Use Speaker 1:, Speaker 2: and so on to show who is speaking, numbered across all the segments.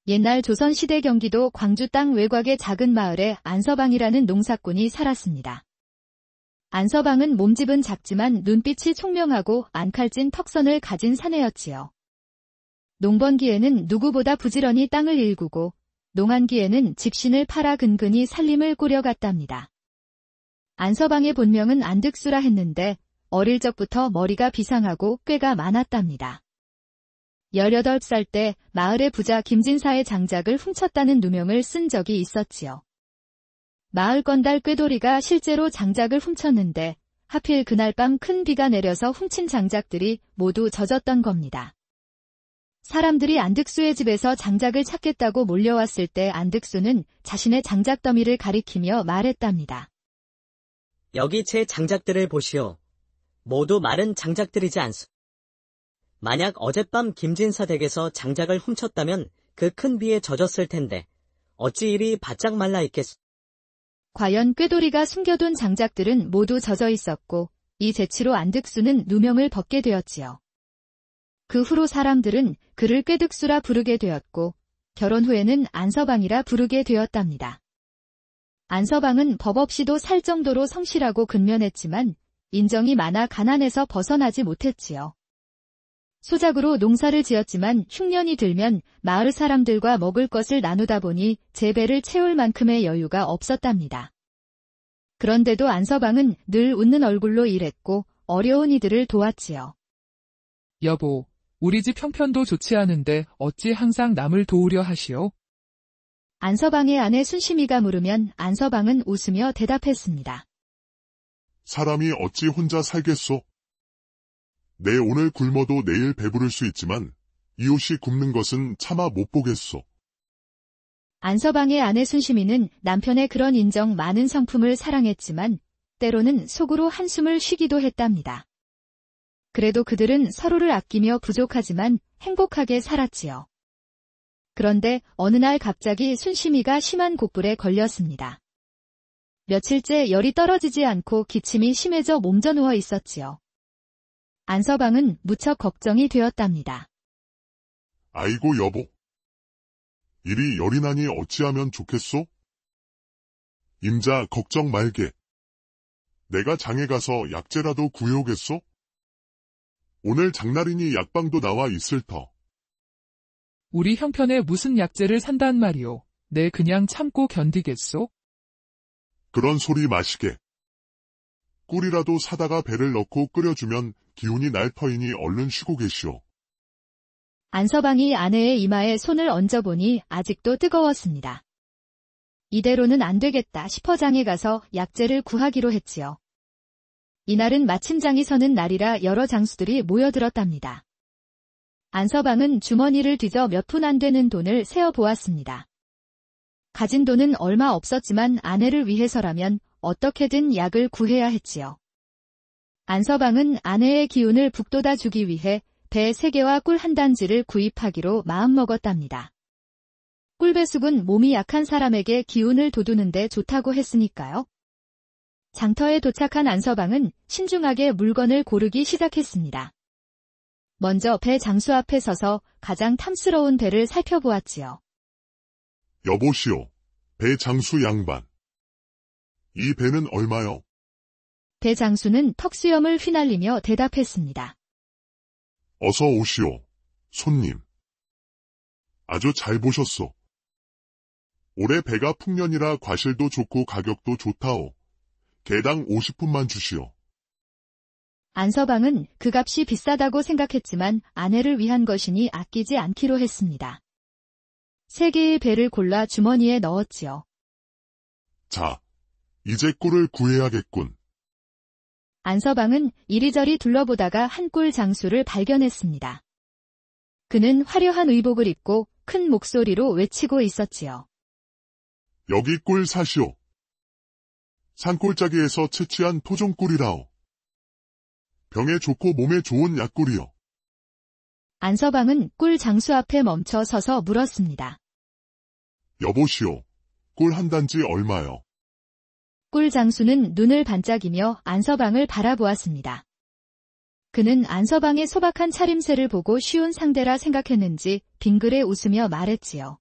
Speaker 1: 옛날 조선시대 경기도 광주 땅 외곽의 작은 마을에 안서방이라는 농사꾼이 살았습니다. 안서방은 몸집은 작지만 눈빛이 총명하고 앙칼진 턱선을 가진 사내였지요. 농번기에는 누구보다 부지런히 땅을 일구고 농한기에는 집신을 팔아 근근히 살림을 꾸려갔답니다. 안서방의 본명은 안득수라 했는데 어릴 적부터 머리가 비상하고 꾀가 많았답니다. 18살 때 마을의 부자 김진사의 장작을 훔쳤다는 누명을 쓴 적이 있었지요. 마을 건달 꾀돌이가 실제로 장작을 훔쳤는데 하필 그날 밤 큰 비가 내려서 훔친 장작들이 모두 젖었던 겁니다. 사람들이 안득수의 집에서 장작을 찾겠다고 몰려왔을 때 안득수는 자신의 장작 더미를 가리키며 말했답니다.
Speaker 2: 여기 제 장작들을 보시오. 모두 마른 장작들이지 않소. 만약 어젯밤 김진사 댁에서 장작을 훔쳤다면 그 큰 비에 젖었을 텐데 어찌 이리 바짝 말라 있겠소.
Speaker 1: 과연 꾀돌이가 숨겨둔 장작들은 모두 젖어 있었고 이 재치로 안득수는 누명을 벗게 되었지요. 그 후로 사람들은 그를 꾀득수라 부르게 되었고 결혼 후에는 안서방이라 부르게 되었답니다. 안서방은 법 없이도 살 정도로 성실하고 근면했지만 인정이 많아 가난에서 벗어나지 못했지요. 소작으로 농사를 지었지만 흉년이 들면 마을 사람들과 먹을 것을 나누다 보니 제 배를 채울 만큼의 여유가 없었답니다. 그런데도 안서방은 늘 웃는 얼굴로 일했고 어려운 이들을 도왔지요.
Speaker 3: 여보, 우리 집 형편도 좋지 않은데 어찌 항상 남을 도우려 하시오?
Speaker 1: 안서방의 아내 순심이가 물으면 안서방은 웃으며 대답했습니다.
Speaker 4: 사람이 어찌 혼자 살겠소? 내 오늘 굶어도 내일 배부를 수 있지만 이웃이 굶는 것은 차마 못 보겠소.
Speaker 1: 안서방의 아내 순심이는 남편의 그런 인정 많은 성품을 사랑했지만 때로는 속으로 한숨을 쉬기도 했답니다. 그래도 그들은 서로를 아끼며 부족하지만 행복하게 살았지요. 그런데 어느 날 갑자기 순심이가 심한 곡불에 걸렸습니다. 며칠째 열이 떨어지지 않고 기침이 심해져 몸져 누워 있었지요. 안서방은 무척 걱정이 되었답니다.
Speaker 4: 아이고 여보. 이리 열이 나니 어찌하면 좋겠소? 임자 걱정 말게. 내가 장에 가서 약재라도 구해오겠소? 오늘 장날이니 약방도 나와 있을 터.
Speaker 3: 우리 형편에 무슨 약재를 산단 말이오. 내 그냥 참고 견디겠소?
Speaker 4: 그런 소리 마시게. 꿀이라도 사다가 배를 넣고 끓여주면 기운이 날 터이니 얼른 쉬고 계시오.
Speaker 1: 안서방이 아내의 이마에 손을 얹어보니 아직도 뜨거웠습니다. 이대로는 안 되겠다 싶어 장에 가서 약재를 구하기로 했지요. 이날은 마침 장이 서는 날이라 여러 장수들이 모여들었답니다. 안서방은 주머니를 뒤져 몇 푼 안 되는 돈을 세어보았습니다. 가진 돈은 얼마 없었지만 아내를 위해서라면 어떻게든 약을 구해야 했지요. 안서방은 아내의 기운을 북돋아 주기 위해 배 3개와 꿀 한 단지를 구입하기로 마음먹었답니다. 꿀배숙은 몸이 약한 사람에게 기운을 돋우는 데 좋다고 했으니까요. 장터에 도착한 안서방은 신중하게 물건을 고르기 시작했습니다. 먼저 배 장수 앞에 서서 가장 탐스러운 배를 살펴보았지요.
Speaker 4: 여보시오, 배 장수 양반. 이 배는 얼마요?
Speaker 1: 배 장수는 턱수염을 휘날리며 대답했습니다.
Speaker 4: 어서 오시오, 손님. 아주 잘 보셨소. 올해 배가 풍년이라 과실도 좋고 가격도 좋다오. 개당 50푼만 주시오.
Speaker 1: 안서방은 그 값이 비싸다고 생각했지만 아내를 위한 것이니 아끼지 않기로 했습니다. 3개의 배를 골라 주머니에 넣었지요.
Speaker 4: 자, 이제 꿀을 구해야겠군.
Speaker 1: 안서방은 이리저리 둘러보다가 한 꿀 장수를 발견했습니다. 그는 화려한 의복을 입고 큰 목소리로 외치고 있었지요.
Speaker 4: 여기 꿀 사시오. 산골짜기에서 채취한 토종꿀이라오. 병에 좋고 몸에 좋은 약꿀이요.
Speaker 1: 안서방은 꿀 장수 앞에 멈춰 서서 물었습니다.
Speaker 4: 여보시오, 꿀 한 단지 얼마요?
Speaker 1: 꿀 장수는 눈을 반짝이며 안서방을 바라보았습니다. 그는 안서방의 소박한 차림새를 보고 쉬운 상대라 생각했는지 빙그레 웃으며 말했지요.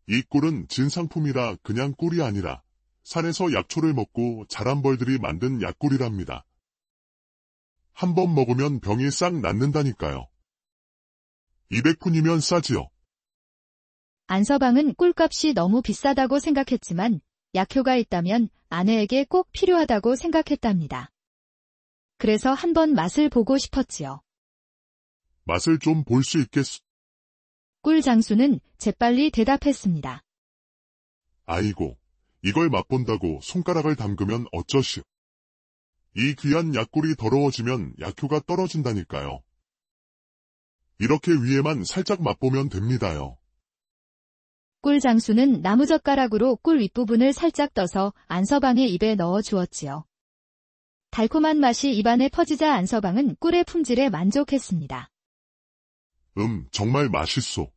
Speaker 4: 이 꿀은 진상품이라 그냥 꿀이 아니라 산에서 약초를 먹고 자란 벌들이 만든 약꿀이랍니다. 한 번 먹으면 병이 싹 낫는다니까요. 200푼이면 싸지요.
Speaker 1: 안서방은 꿀값이 너무 비싸다고 생각했지만 약효가 있다면 아내에게 꼭 필요하다고 생각했답니다. 그래서 한번 맛을 보고 싶었지요.
Speaker 4: 맛을 좀 볼 수 있겠소?
Speaker 1: 꿀 장수는 재빨리 대답했습니다.
Speaker 4: 아이고, 이걸 맛본다고 손가락을 담그면 어쩌시오. 이 귀한 약꿀이 더러워지면 약효가 떨어진다니까요. 이렇게 위에만 살짝 맛보면 됩니다요.
Speaker 1: 꿀 장수는 나무젓가락으로 꿀 윗부분을 살짝 떠서 안서방의 입에 넣어 주었지요. 달콤한 맛이 입안에 퍼지자 안서방은 꿀의 품질에 만족했습니다.
Speaker 4: 정말 맛있소.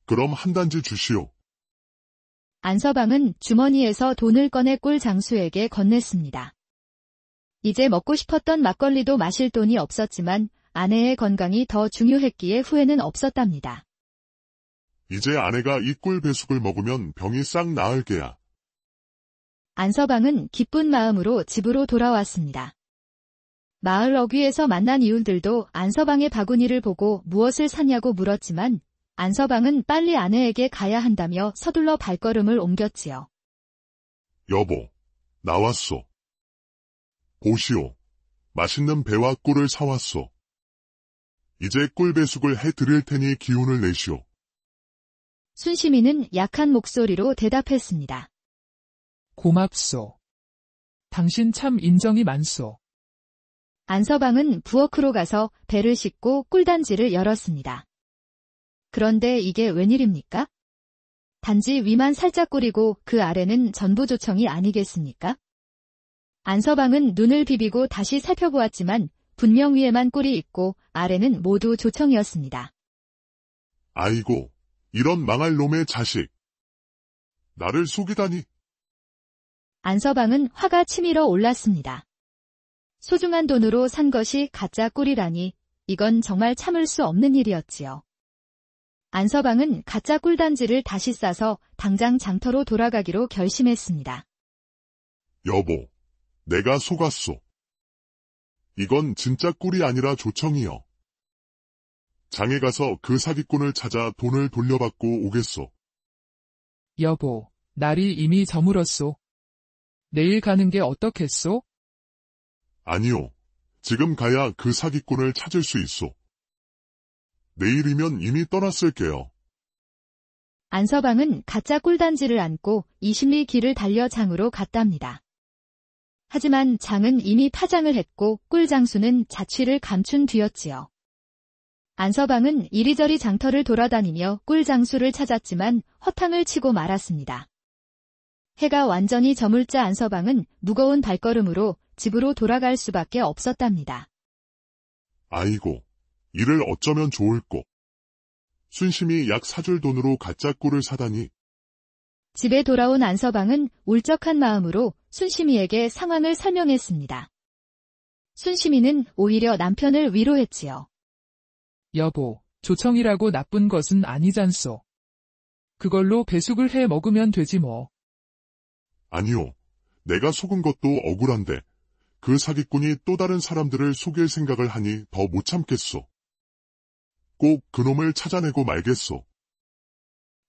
Speaker 4: 그럼 한 단지 주시오.
Speaker 1: 안서방은 주머니에서 돈을 꺼내 꿀 장수에게 건넸습니다. 이제 먹고 싶었던 막걸리도 마실 돈이 없었지만 아내의 건강이 더 중요했기에 후회는 없었답니다.
Speaker 4: 이제 아내가 이 꿀 배숙을 먹으면 병이 싹 나을 게야.
Speaker 1: 안서방은 기쁜 마음으로 집으로 돌아왔습니다. 마을 어귀에서 만난 이웃들도 안서방의 바구니를 보고 무엇을 샀냐고 물었지만 안서방은 빨리 아내에게 가야 한다며 서둘러 발걸음을 옮겼지요.
Speaker 4: 여보, 나왔소. 보시오. 맛있는 배와 꿀을 사왔소. 이제 꿀 배숙을 해드릴 테니 기운을 내시오.
Speaker 1: 순심이는 약한 목소리로 대답했습니다.
Speaker 3: 고맙소. 당신 참 인정이 많소.
Speaker 1: 안서방은 부엌으로 가서 배를 싣고 꿀단지를 열었습니다. 그런데 이게 웬일입니까? 단지 위만 살짝 꿀이고 그 아래는 전부 조청이 아니겠습니까? 안서방은 눈을 비비고 다시 살펴보았지만 분명 위에만 꿀이 있고 아래는 모두 조청이었습니다.
Speaker 4: 아이고, 이런 망할 놈의 자식. 나를 속이다니.
Speaker 1: 안서방은 화가 치밀어 올랐습니다. 소중한 돈으로 산 것이 가짜 꿀이라니 이건 정말 참을 수 없는 일이었지요. 안서방은 가짜 꿀단지를 다시 싸서 당장 장터로 돌아가기로 결심했습니다.
Speaker 4: 여보, 내가 속았소. 이건 진짜 꿀이 아니라 조청이요. 장에 가서 그 사기꾼을 찾아 돈을 돌려받고 오겠소.
Speaker 3: 여보, 날이 이미 저물었소. 내일 가는 게 어떻겠소?
Speaker 4: 아니요. 지금 가야 그 사기꾼을 찾을 수 있소. 내일이면 이미 떠났을게요.
Speaker 1: 안서방은 가짜 꿀단지를 안고 20리 길을 달려 장으로 갔답니다. 하지만 장은 이미 파장을 했고 꿀장수는 자취를 감춘 뒤였지요. 안서방은 이리저리 장터를 돌아다니며 꿀장수를 찾았지만 허탕을 치고 말았습니다. 해가 완전히 저물자 안서방은 무거운 발걸음으로 집으로 돌아갈 수밖에 없었답니다.
Speaker 4: 아이고, 이를 어쩌면 좋을꼬. 순심이 약 사줄 돈으로 가짜 꿀을 사다니.
Speaker 1: 집에 돌아온 안서방은 울적한 마음으로 순심이에게 상황을 설명했습니다. 순심이는 오히려 남편을 위로했지요.
Speaker 3: 여보, 조청이라고 나쁜 것은 아니잖소. 그걸로 배숙을 해 먹으면 되지 뭐.
Speaker 4: 아니요. 내가 속은 것도 억울한데 그 사기꾼이 또 다른 사람들을 속일 생각을 하니 더 못 참겠소. 꼭 그놈을 찾아내고 말겠소.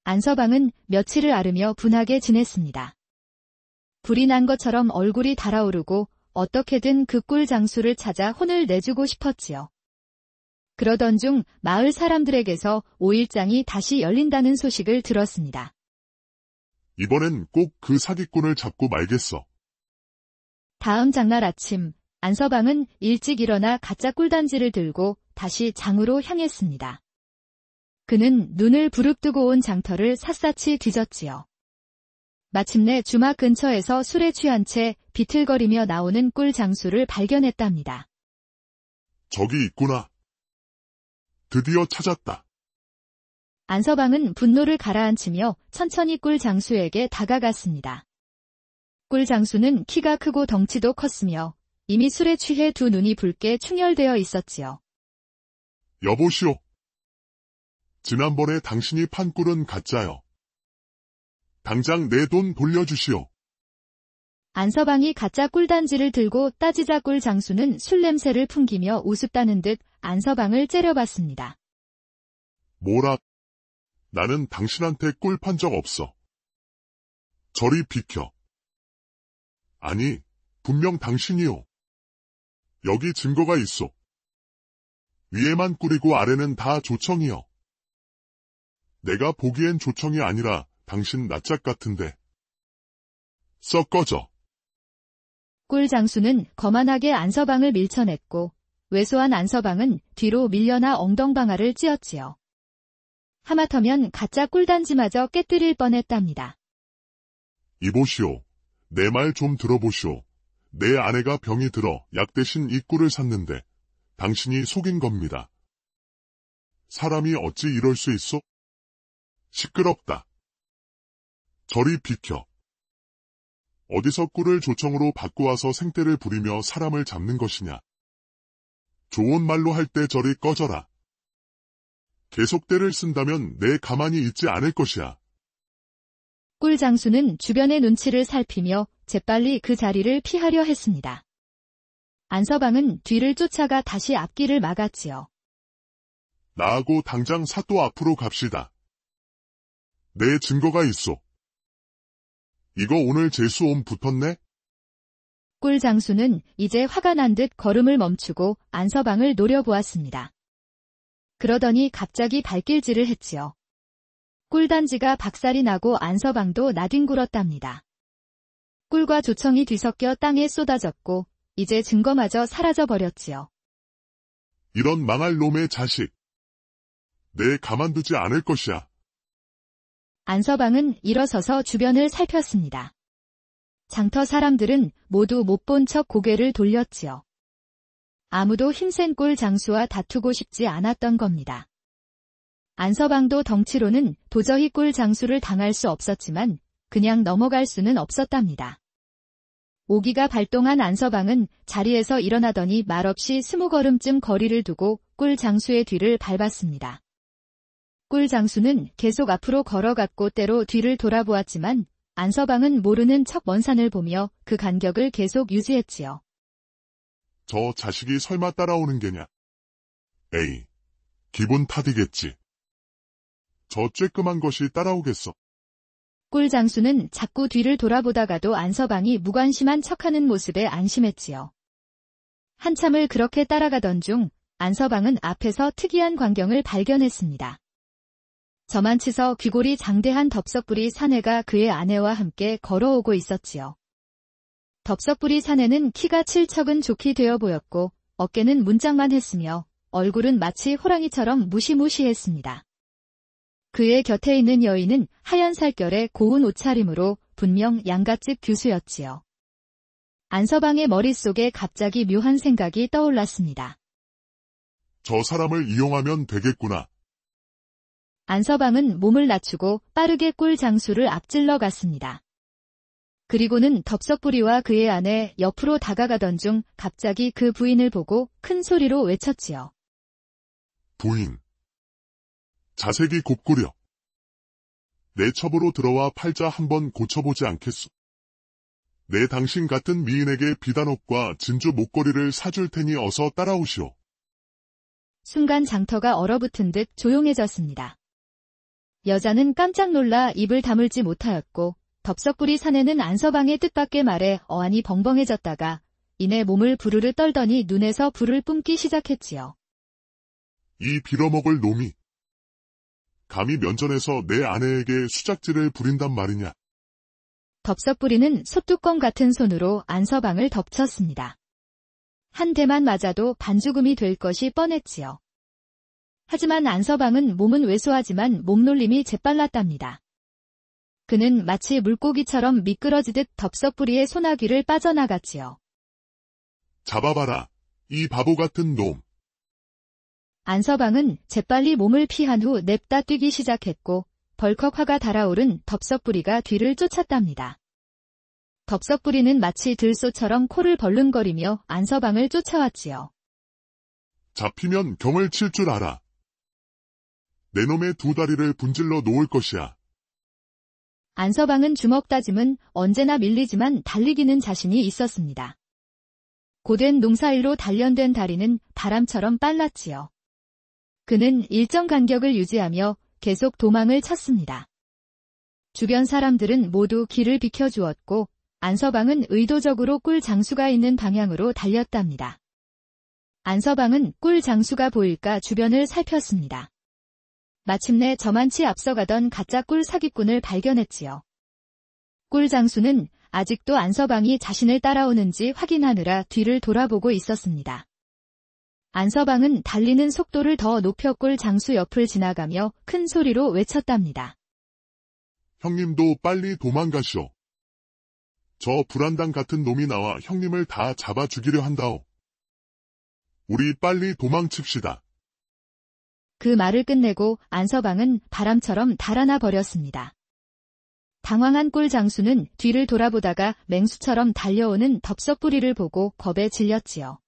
Speaker 1: 안서방은 며칠을 앓으며 분하게 지냈습니다. 불이 난 것처럼 얼굴이 달아오르고 어떻게든 그 꿀 장수를 찾아 혼을 내주고 싶었지요. 그러던 중 마을 사람들에게서 5일장이 다시 열린다는 소식을 들었습니다.
Speaker 4: 이번엔 꼭 그 사기꾼을 잡고 말겠어.
Speaker 1: 다음 장날 아침, 안서방은 일찍 일어나 가짜 꿀단지를 들고 다시 장으로 향했습니다. 그는 눈을 부릅뜨고 온 장터를 샅샅이 뒤졌지요. 마침내 주막 근처에서 술에 취한 채 비틀거리며 나오는 꿀 장수를 발견했답니다.
Speaker 4: 저기 있구나. 드디어 찾았다.
Speaker 1: 안서방은 분노를 가라앉히며 천천히 꿀 장수에게 다가갔습니다. 꿀 장수는 키가 크고 덩치도 컸으며 이미 술에 취해 두 눈이 붉게 충혈되어 있었지요.
Speaker 4: 여보시오. 지난번에 당신이 판 꿀은 가짜요. 당장 내 돈 돌려주시오.
Speaker 1: 안서방이 가짜 꿀단지를 들고 따지자 꿀 장수는 술 냄새를 풍기며 우습다는 듯 안서방을 째려봤습니다.
Speaker 4: 뭐라? 나는 당신한테 꿀 판 적 없어. 저리 비켜. 아니, 분명 당신이요. 여기 증거가 있어. 위에만 꿀이고 아래는 다 조청이요. 내가 보기엔 조청이 아니라 당신 낯짝 같은데. 썩 꺼져.
Speaker 1: 꿀 장수는 거만하게 안서방을 밀쳐냈고 왜소한 안서방은 뒤로 밀려나 엉덩방아를 찧었지요. 하마터면 가짜 꿀단지마저 깨뜨릴 뻔했답니다.
Speaker 4: 이보시오. 내 말 좀 들어보시오. 내 아내가 병이 들어 약 대신 이 꿀을 샀는데 당신이 속인 겁니다. 사람이 어찌 이럴 수 있어? 시끄럽다. 저리 비켜. 어디서 꿀을 조청으로 바꾸어서 생떼를 부리며 사람을 잡는 것이냐. 좋은 말로 할 때 저리 꺼져라. 계속 때를 쓴다면 내 가만히 있지 않을 것이야.
Speaker 1: 꿀 장수는 주변의 눈치를 살피며 재빨리 그 자리를 피하려 했습니다. 안서방은 뒤를 쫓아가 다시 앞길을 막았지요.
Speaker 4: 나하고 당장 사또 앞으로 갑시다. 내 증거가 있어. 이거 오늘 재수옴 붙었네?
Speaker 1: 꿀 장수는 이제 화가 난 듯 걸음을 멈추고 안서방을 노려보았습니다. 그러더니 갑자기 발길질을 했지요. 꿀단지가 박살이 나고 안서방도 나뒹굴었답니다. 꿀과 조청이 뒤섞여 땅에 쏟아졌고 이제 증거마저 사라져버렸지요.
Speaker 4: 이런 망할 놈의 자식. 내 가만두지 않을 것이야.
Speaker 1: 안서방은 일어서서 주변을 살폈습니다. 장터 사람들은 모두 못 본 척 고개를 돌렸지요. 아무도 힘센 꿀 장수와 다투고 싶지 않았던 겁니다. 안서방도 덩치로는 도저히 꿀 장수를 당할 수 없었지만 그냥 넘어갈 수는 없었답니다. 오기가 발동한 안서방은 자리에서 일어나더니 말없이 20걸음쯤 거리를 두고 꿀 장수의 뒤를 밟았습니다. 꿀 장수는 계속 앞으로 걸어갔고 때로 뒤를 돌아보았지만 안서방은 모르는 척 먼 산을 보며 그 간격을 계속 유지했지요.
Speaker 4: 저 자식이 설마 따라오는 게냐? 에이, 기분 탓이겠지. 저 쬐끔한 것이 따라오겠어.
Speaker 1: 꿀 장수는 자꾸 뒤를 돌아보다가도 안서방이 무관심한 척하는 모습에 안심했지요. 한참을 그렇게 따라가던 중 안서방은 앞에서 특이한 광경을 발견했습니다. 저만치서 귀골이 장대한 덥석부리 사내가 그의 아내와 함께 걸어오고 있었지요. 덥석부리 사내는 키가 7척은 좋게 되어 보였고 어깨는 문짝만 했으며 얼굴은 마치 호랑이처럼 무시무시했습니다. 그의 곁에 있는 여인은 하얀 살결에 고운 옷차림으로 분명 양갓집 교수였지요. 안서방의 머릿속에 갑자기 묘한 생각이 떠올랐습니다.
Speaker 4: 저 사람을 이용하면 되겠구나.
Speaker 1: 안서방은 몸을 낮추고 빠르게 꿀 장수를 앞질러 갔습니다. 그리고는 덥석부리와 그의 아내 옆으로 다가가던 중 갑자기 그 부인을 보고 큰 소리로 외쳤지요.
Speaker 4: 부인. 자색이 곱구려. 내 첩으로 들어와 팔자 한번 고쳐보지 않겠소? 내 당신 같은 미인에게 비단옷과 진주 목걸이를 사줄 테니 어서 따라오시오.
Speaker 1: 순간 장터가 얼어붙은 듯 조용해졌습니다. 여자는 깜짝 놀라 입을 다물지 못하였고 덥석부리 사내는 안서방의 뜻밖의 말에 어안이 벙벙해졌다가 이내 몸을 부르르 떨더니 눈에서 불을 뿜기 시작했지요.
Speaker 4: 이 빌어먹을 놈이. 감히 면전에서 내 아내에게 수작질을 부린단 말이냐.
Speaker 1: 덥석부리는 솥뚜껑 같은 손으로 안서방을 덮쳤습니다. 한 대만 맞아도 반죽음이 될 것이 뻔했지요. 하지만 안서방은 몸은 왜소하지만 몸놀림이 재빨랐답니다. 그는 마치 물고기처럼 미끄러지듯 덥석부리의 소나귀를 빠져나갔지요.
Speaker 4: 잡아봐라, 이 바보 같은 놈.
Speaker 1: 안서방은 재빨리 몸을 피한 후 냅다 뛰기 시작했고 벌컥 화가 달아오른 덥석부리가 뒤를 쫓았답니다. 덥석부리는 마치 들소처럼 코를 벌른거리며 안서방을 쫓아왔지요.
Speaker 4: 잡히면 경을 칠 줄 알아. 내 놈의 두 다리를 분질러 놓을 것이야.
Speaker 1: 안서방은 주먹 다짐은 언제나 밀리지만 달리기는 자신이 있었습니다. 고된 농사일로 단련된 다리는 바람처럼 빨랐지요. 그는 일정 간격을 유지하며 계속 도망을 쳤습니다. 주변 사람들은 모두 길을 비켜주었고 안서방은 의도적으로 꿀 장수가 있는 방향으로 달렸답니다. 안서방은 꿀 장수가 보일까 주변을 살폈습니다. 마침내 저만치 앞서가던 가짜 꿀 사기꾼을 발견했지요. 꿀 장수는 아직도 안서방이 자신을 따라오는지 확인하느라 뒤를 돌아보고 있었습니다. 안서방은 달리는 속도를 더 높여 꿀 장수 옆을 지나가며 큰 소리로 외쳤답니다.
Speaker 4: 형님도 빨리 도망가시오. 저 불안당 같은 놈이 나와 형님을 다 잡아 죽이려 한다오. 우리 빨리 도망칩시다.
Speaker 1: 그 말을 끝내고 안서방은 바람처럼 달아나 버렸습니다. 당황한 꿀 장수는 뒤를 돌아보다가 맹수처럼 달려오는 덥석부리를 보고 겁에 질렸지요.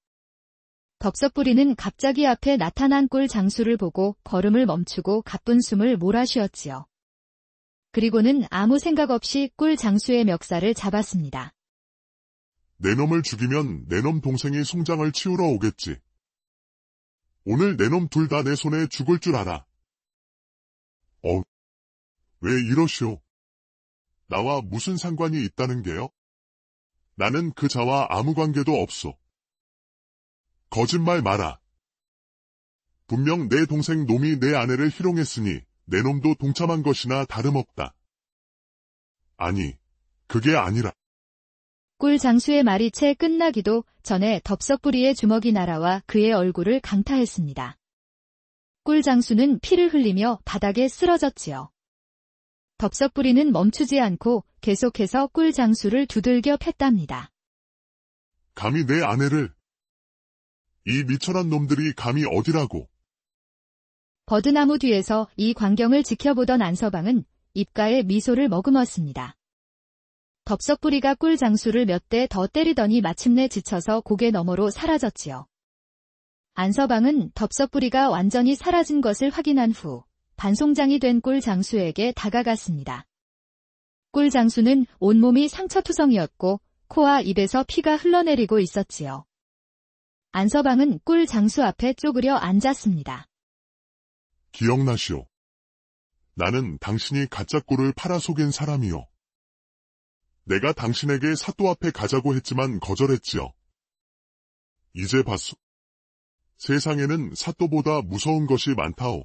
Speaker 1: 덥석부리는 갑자기 앞에 나타난 꿀 장수를 보고 걸음을 멈추고 가쁜 숨을 몰아쉬었지요. 그리고는 아무 생각 없이 꿀 장수의 멱살을 잡았습니다.
Speaker 4: 내 놈을 죽이면 내 놈 동생이 송장을 치우러 오겠지. 오늘 내 놈 둘 다 내 손에 죽을 줄 알아. 왜 이러시오? 나와 무슨 상관이 있다는 게요? 나는 그 자와 아무 관계도 없소. 거짓말 마라. 분명 내 동생 놈이 내 아내를 희롱했으니 내 놈도 동참한 것이나 다름없다. 아니, 그게 아니라.
Speaker 1: 꿀 장수의 말이 채 끝나기도 전에 덥석부리의 주먹이 날아와 그의 얼굴을 강타했습니다. 꿀 장수는 피를 흘리며 바닥에 쓰러졌지요. 덥석부리는 멈추지 않고 계속해서 꿀 장수를 두들겨 팼답니다.
Speaker 4: 감히 내 아내를. 이 미천한 놈들이 감히 어디라고.
Speaker 1: 버드나무 뒤에서 이 광경을 지켜보던 안서방은 입가에 미소를 머금었습니다. 덥석부리가 꿀 장수를 몇 대 더 때리더니 마침내 지쳐서 고개 너머로 사라졌지요. 안서방은 덥석부리가 완전히 사라진 것을 확인한 후 반송장이 된 꿀 장수에게 다가갔습니다. 꿀 장수는 온몸이 상처투성이었고 코와 입에서 피가 흘러내리고 있었지요. 안서방은 꿀 장수 앞에 쪼그려 앉았습니다.
Speaker 4: 기억나시오. 나는 당신이 가짜 꿀을 팔아 속인 사람이요. 내가 당신에게 사또 앞에 가자고 했지만 거절했지요. 이제 봤소. 세상에는 사또보다 무서운 것이 많다오.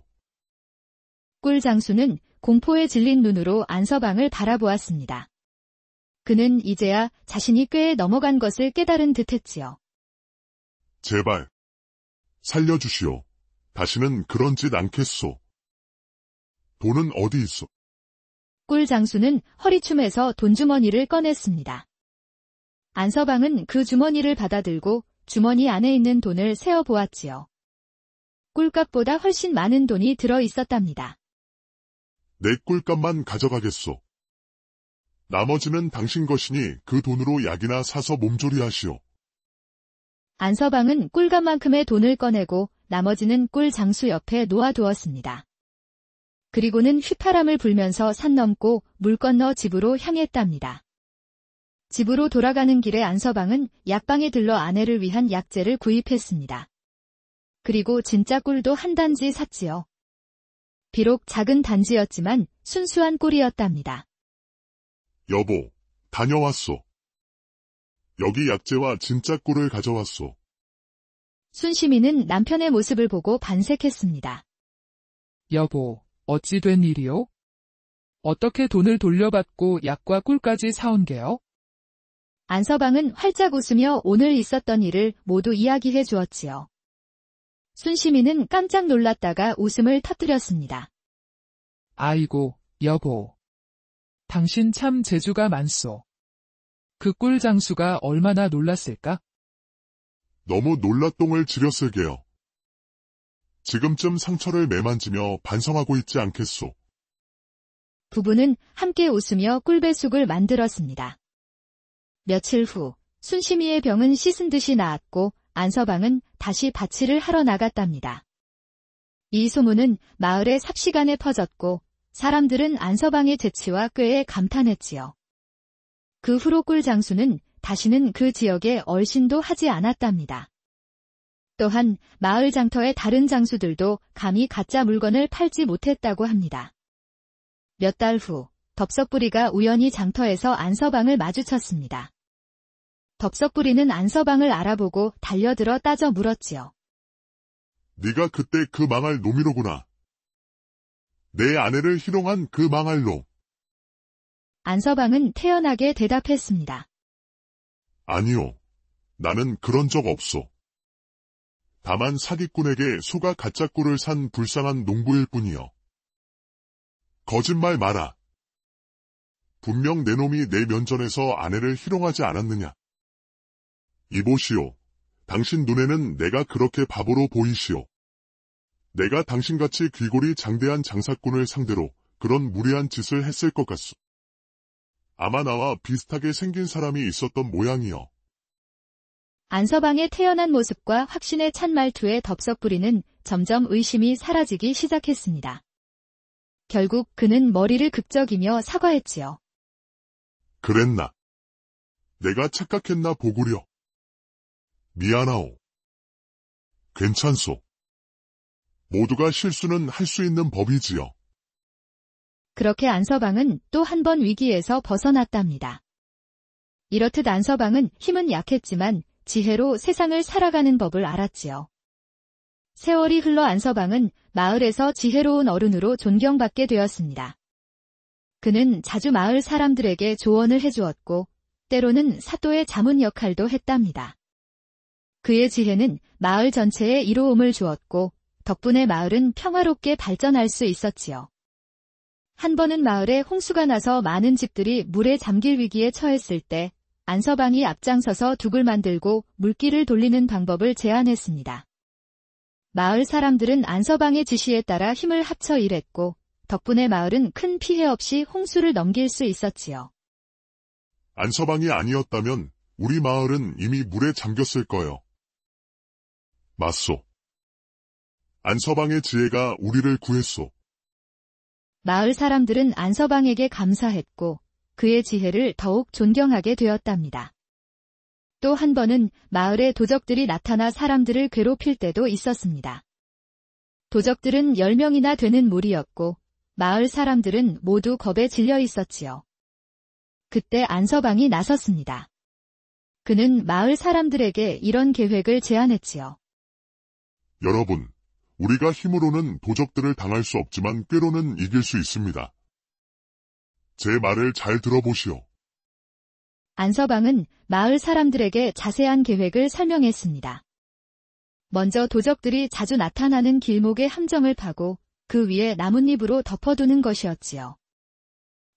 Speaker 1: 꿀 장수는 공포에 질린 눈으로 안서방을 바라보았습니다. 그는 이제야 자신이 꾀에 넘어간 것을 깨달은 듯했지요.
Speaker 4: 제발. 살려주시오. 다시는 그런 짓 않겠소. 돈은 어디 있어?
Speaker 1: 꿀 장수는 허리춤에서 돈주머니를 꺼냈습니다. 안서방은 그 주머니를 받아들고 주머니 안에 있는 돈을 세어보았지요. 꿀값보다 훨씬 많은 돈이 들어 있었답니다.
Speaker 4: 내 꿀값만 가져가겠소. 나머지는 당신 것이니 그 돈으로 약이나 사서 몸조리하시오.
Speaker 1: 안서방은 꿀값만큼의 돈을 꺼내고 나머지는 꿀 장수 옆에 놓아두었습니다. 그리고는 휘파람을 불면서 산 넘고 물 건너 집으로 향했답니다. 집으로 돌아가는 길에 안서방은 약방에 들러 아내를 위한 약재를 구입했습니다. 그리고 진짜 꿀도 한 단지 샀지요. 비록 작은 단지였지만 순수한 꿀이었답니다.
Speaker 4: 여보, 다녀왔소. 여기 약재와 진짜 꿀을 가져왔소.
Speaker 1: 순심이는 남편의 모습을 보고 반색했습니다.
Speaker 3: 여보, 어찌 된 일이요? 어떻게 돈을 돌려받고 약과 꿀까지 사온 게요?
Speaker 1: 안서방은 활짝 웃으며 오늘 있었던 일을 모두 이야기해 주었지요. 순심이는 깜짝 놀랐다가 웃음을 터뜨렸습니다.
Speaker 3: 아이고, 여보. 당신 참 재주가 많소. 그 꿀 장수가 얼마나 놀랐을까?
Speaker 4: 너무 놀랐똥을 지렸을게요. 지금쯤 상처를 매만지며 반성하고 있지 않겠소.
Speaker 1: 부부는 함께 웃으며 꿀배숙을 만들었습니다. 며칠 후 순심이의 병은 씻은 듯이 나았고 안서방은 다시 밭일을 하러 나갔답니다. 이 소문은 마을에 삽시간에 퍼졌고 사람들은 안서방의 재치와 꾀에 감탄했지요. 그 후로 꿀 장수는 다시는 그 지역에 얼씬도 하지 않았답니다. 또한 마을 장터의 다른 장수들도 감히 가짜 물건을 팔지 못했다고 합니다. 몇 달 후 덥석부리가 우연히 장터에서 안서방을 마주쳤습니다. 덥석부리는 안서방을 알아보고 달려들어 따져 물었지요.
Speaker 4: 네가 그때 그 망할 놈이로구나. 내 아내를 희롱한 그 망할 놈.
Speaker 1: 안서방은 태연하게 대답했습니다.
Speaker 4: 아니요. 나는 그런 적 없어. 다만 사기꾼에게 소가 가짜 꿀을 산 불쌍한 농부일 뿐이요. 거짓말 마라. 분명 내 놈이 내 면전에서 아내를 희롱하지 않았느냐. 이보시오. 당신 눈에는 내가 그렇게 바보로 보이시오. 내가 당신같이 귀골이 장대한 장사꾼을 상대로 그런 무례한 짓을 했을 것 같소. 아마 나와 비슷하게 생긴 사람이 있었던 모양이요.
Speaker 1: 안서방의 태연한 모습과 확신에 찬 말투에 덥석부리는 점점 의심이 사라지기 시작했습니다. 결국 그는 머리를 극적이며 사과했지요.
Speaker 4: 그랬나? 내가 착각했나 보구려. 미안하오. 괜찮소. 모두가 실수는 할 수 있는 법이지요.
Speaker 1: 그렇게 안서방은 또 한 번 위기에서 벗어났답니다. 이렇듯 안서방은 힘은 약했지만 지혜로 세상을 살아가는 법을 알았지요. 세월이 흘러 안서방은 마을에서 지혜로운 어른으로 존경받게 되었습니다. 그는 자주 마을 사람들에게 조언을 해주었고 때로는 사또의 자문 역할도 했답니다. 그의 지혜는 마을 전체에 이로움을 주었고 덕분에 마을은 평화롭게 발전할 수 있었지요. 한 번은 마을에 홍수가 나서 많은 집들이 물에 잠길 위기에 처했을 때 안서방이 앞장서서 둑을 만들고 물길을 돌리는 방법을 제안했습니다. 마을 사람들은 안서방의 지시에 따라 힘을 합쳐 일했고 덕분에 마을은 큰 피해 없이 홍수를 넘길 수 있었지요.
Speaker 4: 안서방이 아니었다면 우리 마을은 이미 물에 잠겼을 거요. 맞소. 안서방의 지혜가 우리를 구했소.
Speaker 1: 마을 사람들은 안서방에게 감사했고 그의 지혜를 더욱 존경하게 되었답니다. 또 한 번은 마을에 도적들이 나타나 사람들을 괴롭힐 때도 있었습니다. 도적들은 10명이나 되는 무리였고 마을 사람들은 모두 겁에 질려 있었지요. 그때 안서방이 나섰습니다. 그는 마을 사람들에게 이런 계획을 제안했지요.
Speaker 4: 여러분, 우리가 힘으로는 도적들을 당할 수 없지만 꾀로는 이길 수 있습니다. 제 말을 잘 들어보시오.
Speaker 1: 안서방은 마을 사람들에게 자세한 계획을 설명했습니다. 먼저 도적들이 자주 나타나는 길목의 함정을 파고 그 위에 나뭇잎으로 덮어두는 것이었지요.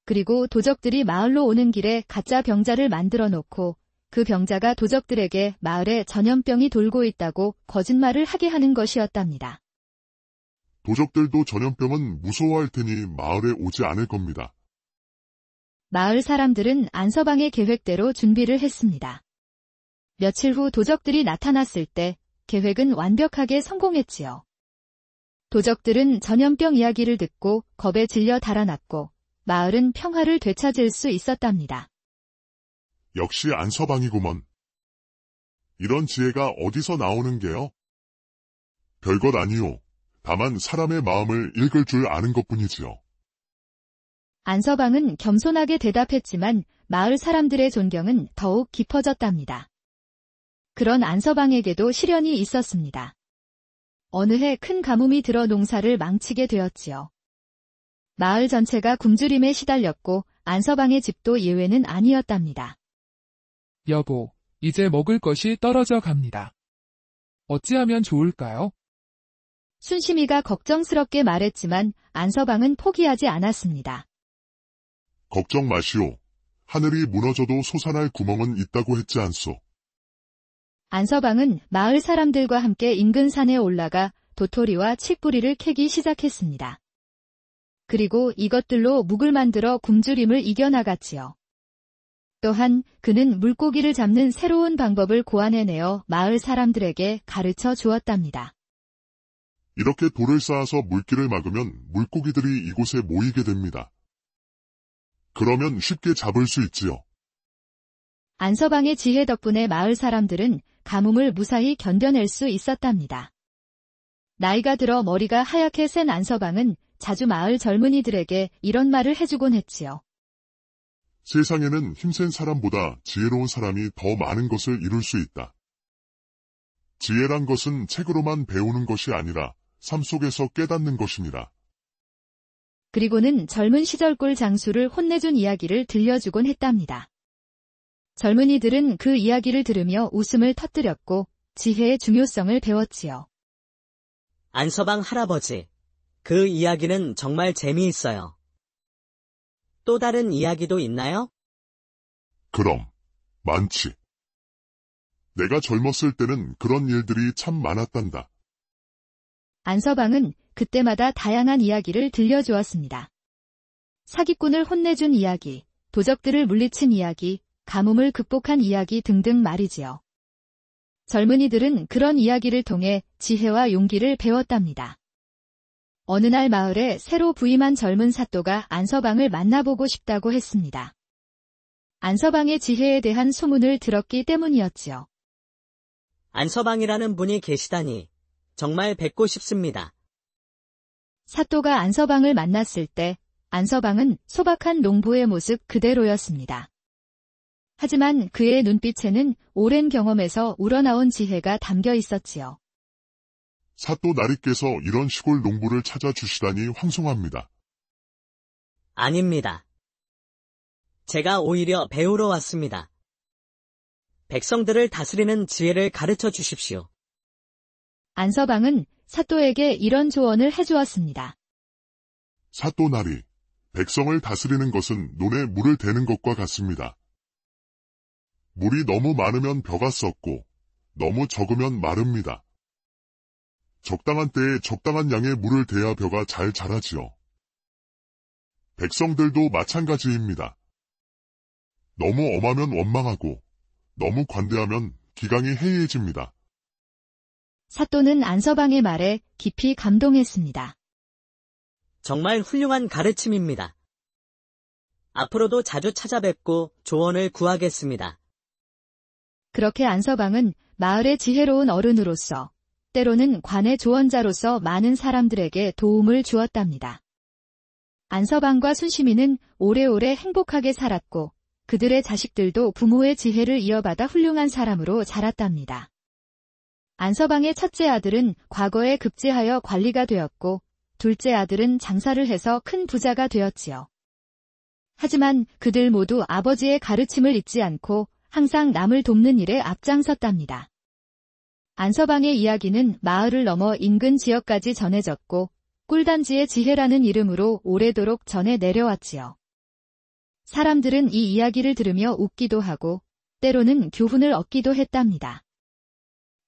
Speaker 1: 그리고 도적들이 마을로 오는 길에 가짜 병자를 만들어 놓고 그 병자가 도적들에게 마을에 전염병이 돌고 있다고 거짓말을 하게 하는 것이었답니다.
Speaker 4: 도적들도 전염병은 무서워할 테니 마을에 오지 않을 겁니다.
Speaker 1: 마을 사람들은 안서방의 계획대로 준비를 했습니다. 며칠 후 도적들이 나타났을 때 계획은 완벽하게 성공했지요. 도적들은 전염병 이야기를 듣고 겁에 질려 달아났고 마을은 평화를 되찾을 수 있었답니다.
Speaker 4: 역시 안서방이구먼. 이런 지혜가 어디서 나오는 게요? 별것 아니요. 다만 사람의 마음을 읽을 줄 아는 것뿐이지요.
Speaker 1: 안서방은 겸손하게 대답했지만 마을 사람들의 존경은 더욱 깊어졌답니다. 그런 안서방에게도 시련이 있었습니다. 어느 해 큰 가뭄이 들어 농사를 망치게 되었지요. 마을 전체가 굶주림에 시달렸고 안서방의 집도 예외는 아니었답니다.
Speaker 3: 여보, 이제 먹을 것이 떨어져 갑니다. 어찌하면 좋을까요?
Speaker 1: 순심이가 걱정스럽게 말했지만 안서방은 포기하지 않았습니다.
Speaker 4: 걱정 마시오. 하늘이 무너져도 솟아날 구멍은 있다고 했지 않소.
Speaker 1: 안서방은 마을 사람들과 함께 인근 산에 올라가 도토리와 칡뿌리를 캐기 시작했습니다. 그리고 이것들로 묵을 만들어 굶주림을 이겨나갔지요. 또한 그는 물고기를 잡는 새로운 방법을 고안해내어 마을 사람들에게 가르쳐 주었답니다.
Speaker 4: 이렇게 돌을 쌓아서 물길을 막으면 물고기들이 이곳에 모이게 됩니다. 그러면 쉽게 잡을 수 있지요.
Speaker 1: 안서방의 지혜 덕분에 마을 사람들은 가뭄을 무사히 견뎌낼 수 있었답니다. 나이가 들어 머리가 하얗게 센 안서방은 자주 마을 젊은이들에게 이런 말을 해주곤 했지요.
Speaker 4: 세상에는 힘센 사람보다 지혜로운 사람이 더 많은 것을 이룰 수 있다. 지혜란 것은 책으로만 배우는 것이 아니라 삶 속에서 깨닫는 것입니다.
Speaker 1: 그리고는 젊은 시절 꿀 장수를 혼내준 이야기를 들려주곤 했답니다. 젊은이들은 그 이야기를 들으며 웃음을 터뜨렸고 지혜의 중요성을 배웠지요.
Speaker 2: 안서방 할아버지, 그 이야기는 정말 재미있어요. 또 다른 이야기도 있나요?
Speaker 4: 그럼, 많지. 내가 젊었을 때는 그런 일들이 참 많았단다.
Speaker 1: 안서방은 그때마다 다양한 이야기를 들려주었습니다. 사기꾼을 혼내준 이야기, 도적들을 물리친 이야기, 가뭄을 극복한 이야기 등등 말이지요. 젊은이들은 그런 이야기를 통해 지혜와 용기를 배웠답니다. 어느 날 마을에 새로 부임한 젊은 사또가 안서방을 만나보고 싶다고 했습니다. 안서방의 지혜에 대한 소문을 들었기 때문이었지요.
Speaker 2: 안서방이라는 분이 계시다니 정말 뵙고 싶습니다.
Speaker 1: 사또가 안서방을 만났을 때 안서방은 소박한 농부의 모습 그대로였습니다. 하지만 그의 눈빛에는 오랜 경험에서 우러나온 지혜가 담겨 있었지요.
Speaker 4: 사또 나리께서 이런 시골 농부를 찾아주시다니 황송합니다.
Speaker 2: 아닙니다. 제가 오히려 배우러 왔습니다. 백성들을 다스리는 지혜를 가르쳐 주십시오.
Speaker 1: 안서방은 사또에게 이런 조언을 해주었습니다.
Speaker 4: 사또 나리, 백성을 다스리는 것은 논에 물을 대는 것과 같습니다. 물이 너무 많으면 벼가 썩고 너무 적으면 마릅니다. 적당한 때에 적당한 양의 물을 대야 벼가 잘 자라지요. 백성들도 마찬가지입니다. 너무 엄하면 원망하고 너무 관대하면 기강이 해이해집니다.
Speaker 1: 사또는 안서방의 말에 깊이 감동했습니다.
Speaker 2: 정말 훌륭한 가르침입니다. 앞으로도 자주 찾아뵙고 조언을 구하겠습니다.
Speaker 1: 그렇게 안서방은 마을의 지혜로운 어른으로서 때로는 관의 조언자로서 많은 사람들에게 도움을 주었답니다. 안서방과 순시민은 오래오래 행복하게 살았고 그들의 자식들도 부모의 지혜를 이어받아 훌륭한 사람으로 자랐답니다. 안서방의 첫째 아들은 과거에 급제하여 관리가 되었고 둘째 아들은 장사를 해서 큰 부자가 되었지요. 하지만 그들 모두 아버지의 가르침을 잊지 않고 항상 남을 돕는 일에 앞장섰답니다. 안서방의 이야기는 마을을 넘어 인근 지역까지 전해졌고 꿀단지의 지혜라는 이름으로 오래도록 전해 내려왔지요. 사람들은 이 이야기를 들으며 웃기도 하고 때로는 교훈을 얻기도 했답니다.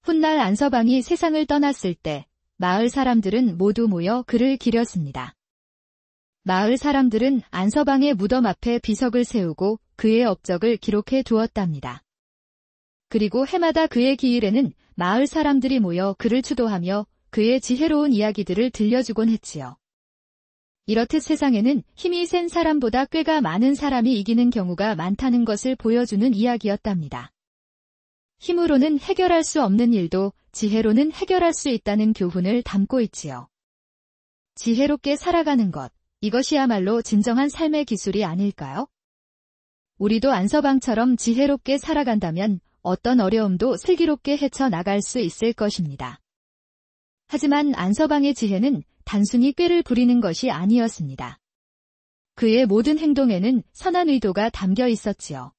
Speaker 1: 훗날 안서방이 세상을 떠났을 때 마을 사람들은 모두 모여 그를 기렸습니다. 마을 사람들은 안서방의 무덤 앞에 비석을 세우고 그의 업적을 기록해 두었답니다. 그리고 해마다 그의 기일에는 마을 사람들이 모여 그를 추도하며 그의 지혜로운 이야기들을 들려주곤 했지요. 이렇듯 세상에는 힘이 센 사람보다 꾀가 많은 사람이 이기는 경우가 많다는 것을 보여주는 이야기였답니다. 힘으로는 해결할 수 없는 일도 지혜로는 해결할 수 있다는 교훈을 담고 있지요. 지혜롭게 살아가는 것, 이것이야말로 진정한 삶의 기술이 아닐까요? 우리도 안서방처럼 지혜롭게 살아간다면 어떤 어려움도 슬기롭게 헤쳐나갈 수 있을 것입니다. 하지만 안서방의 지혜는 단순히 꾀를 부리는 것이 아니었습니다. 그의 모든 행동에는 선한 의도가 담겨 있었지요.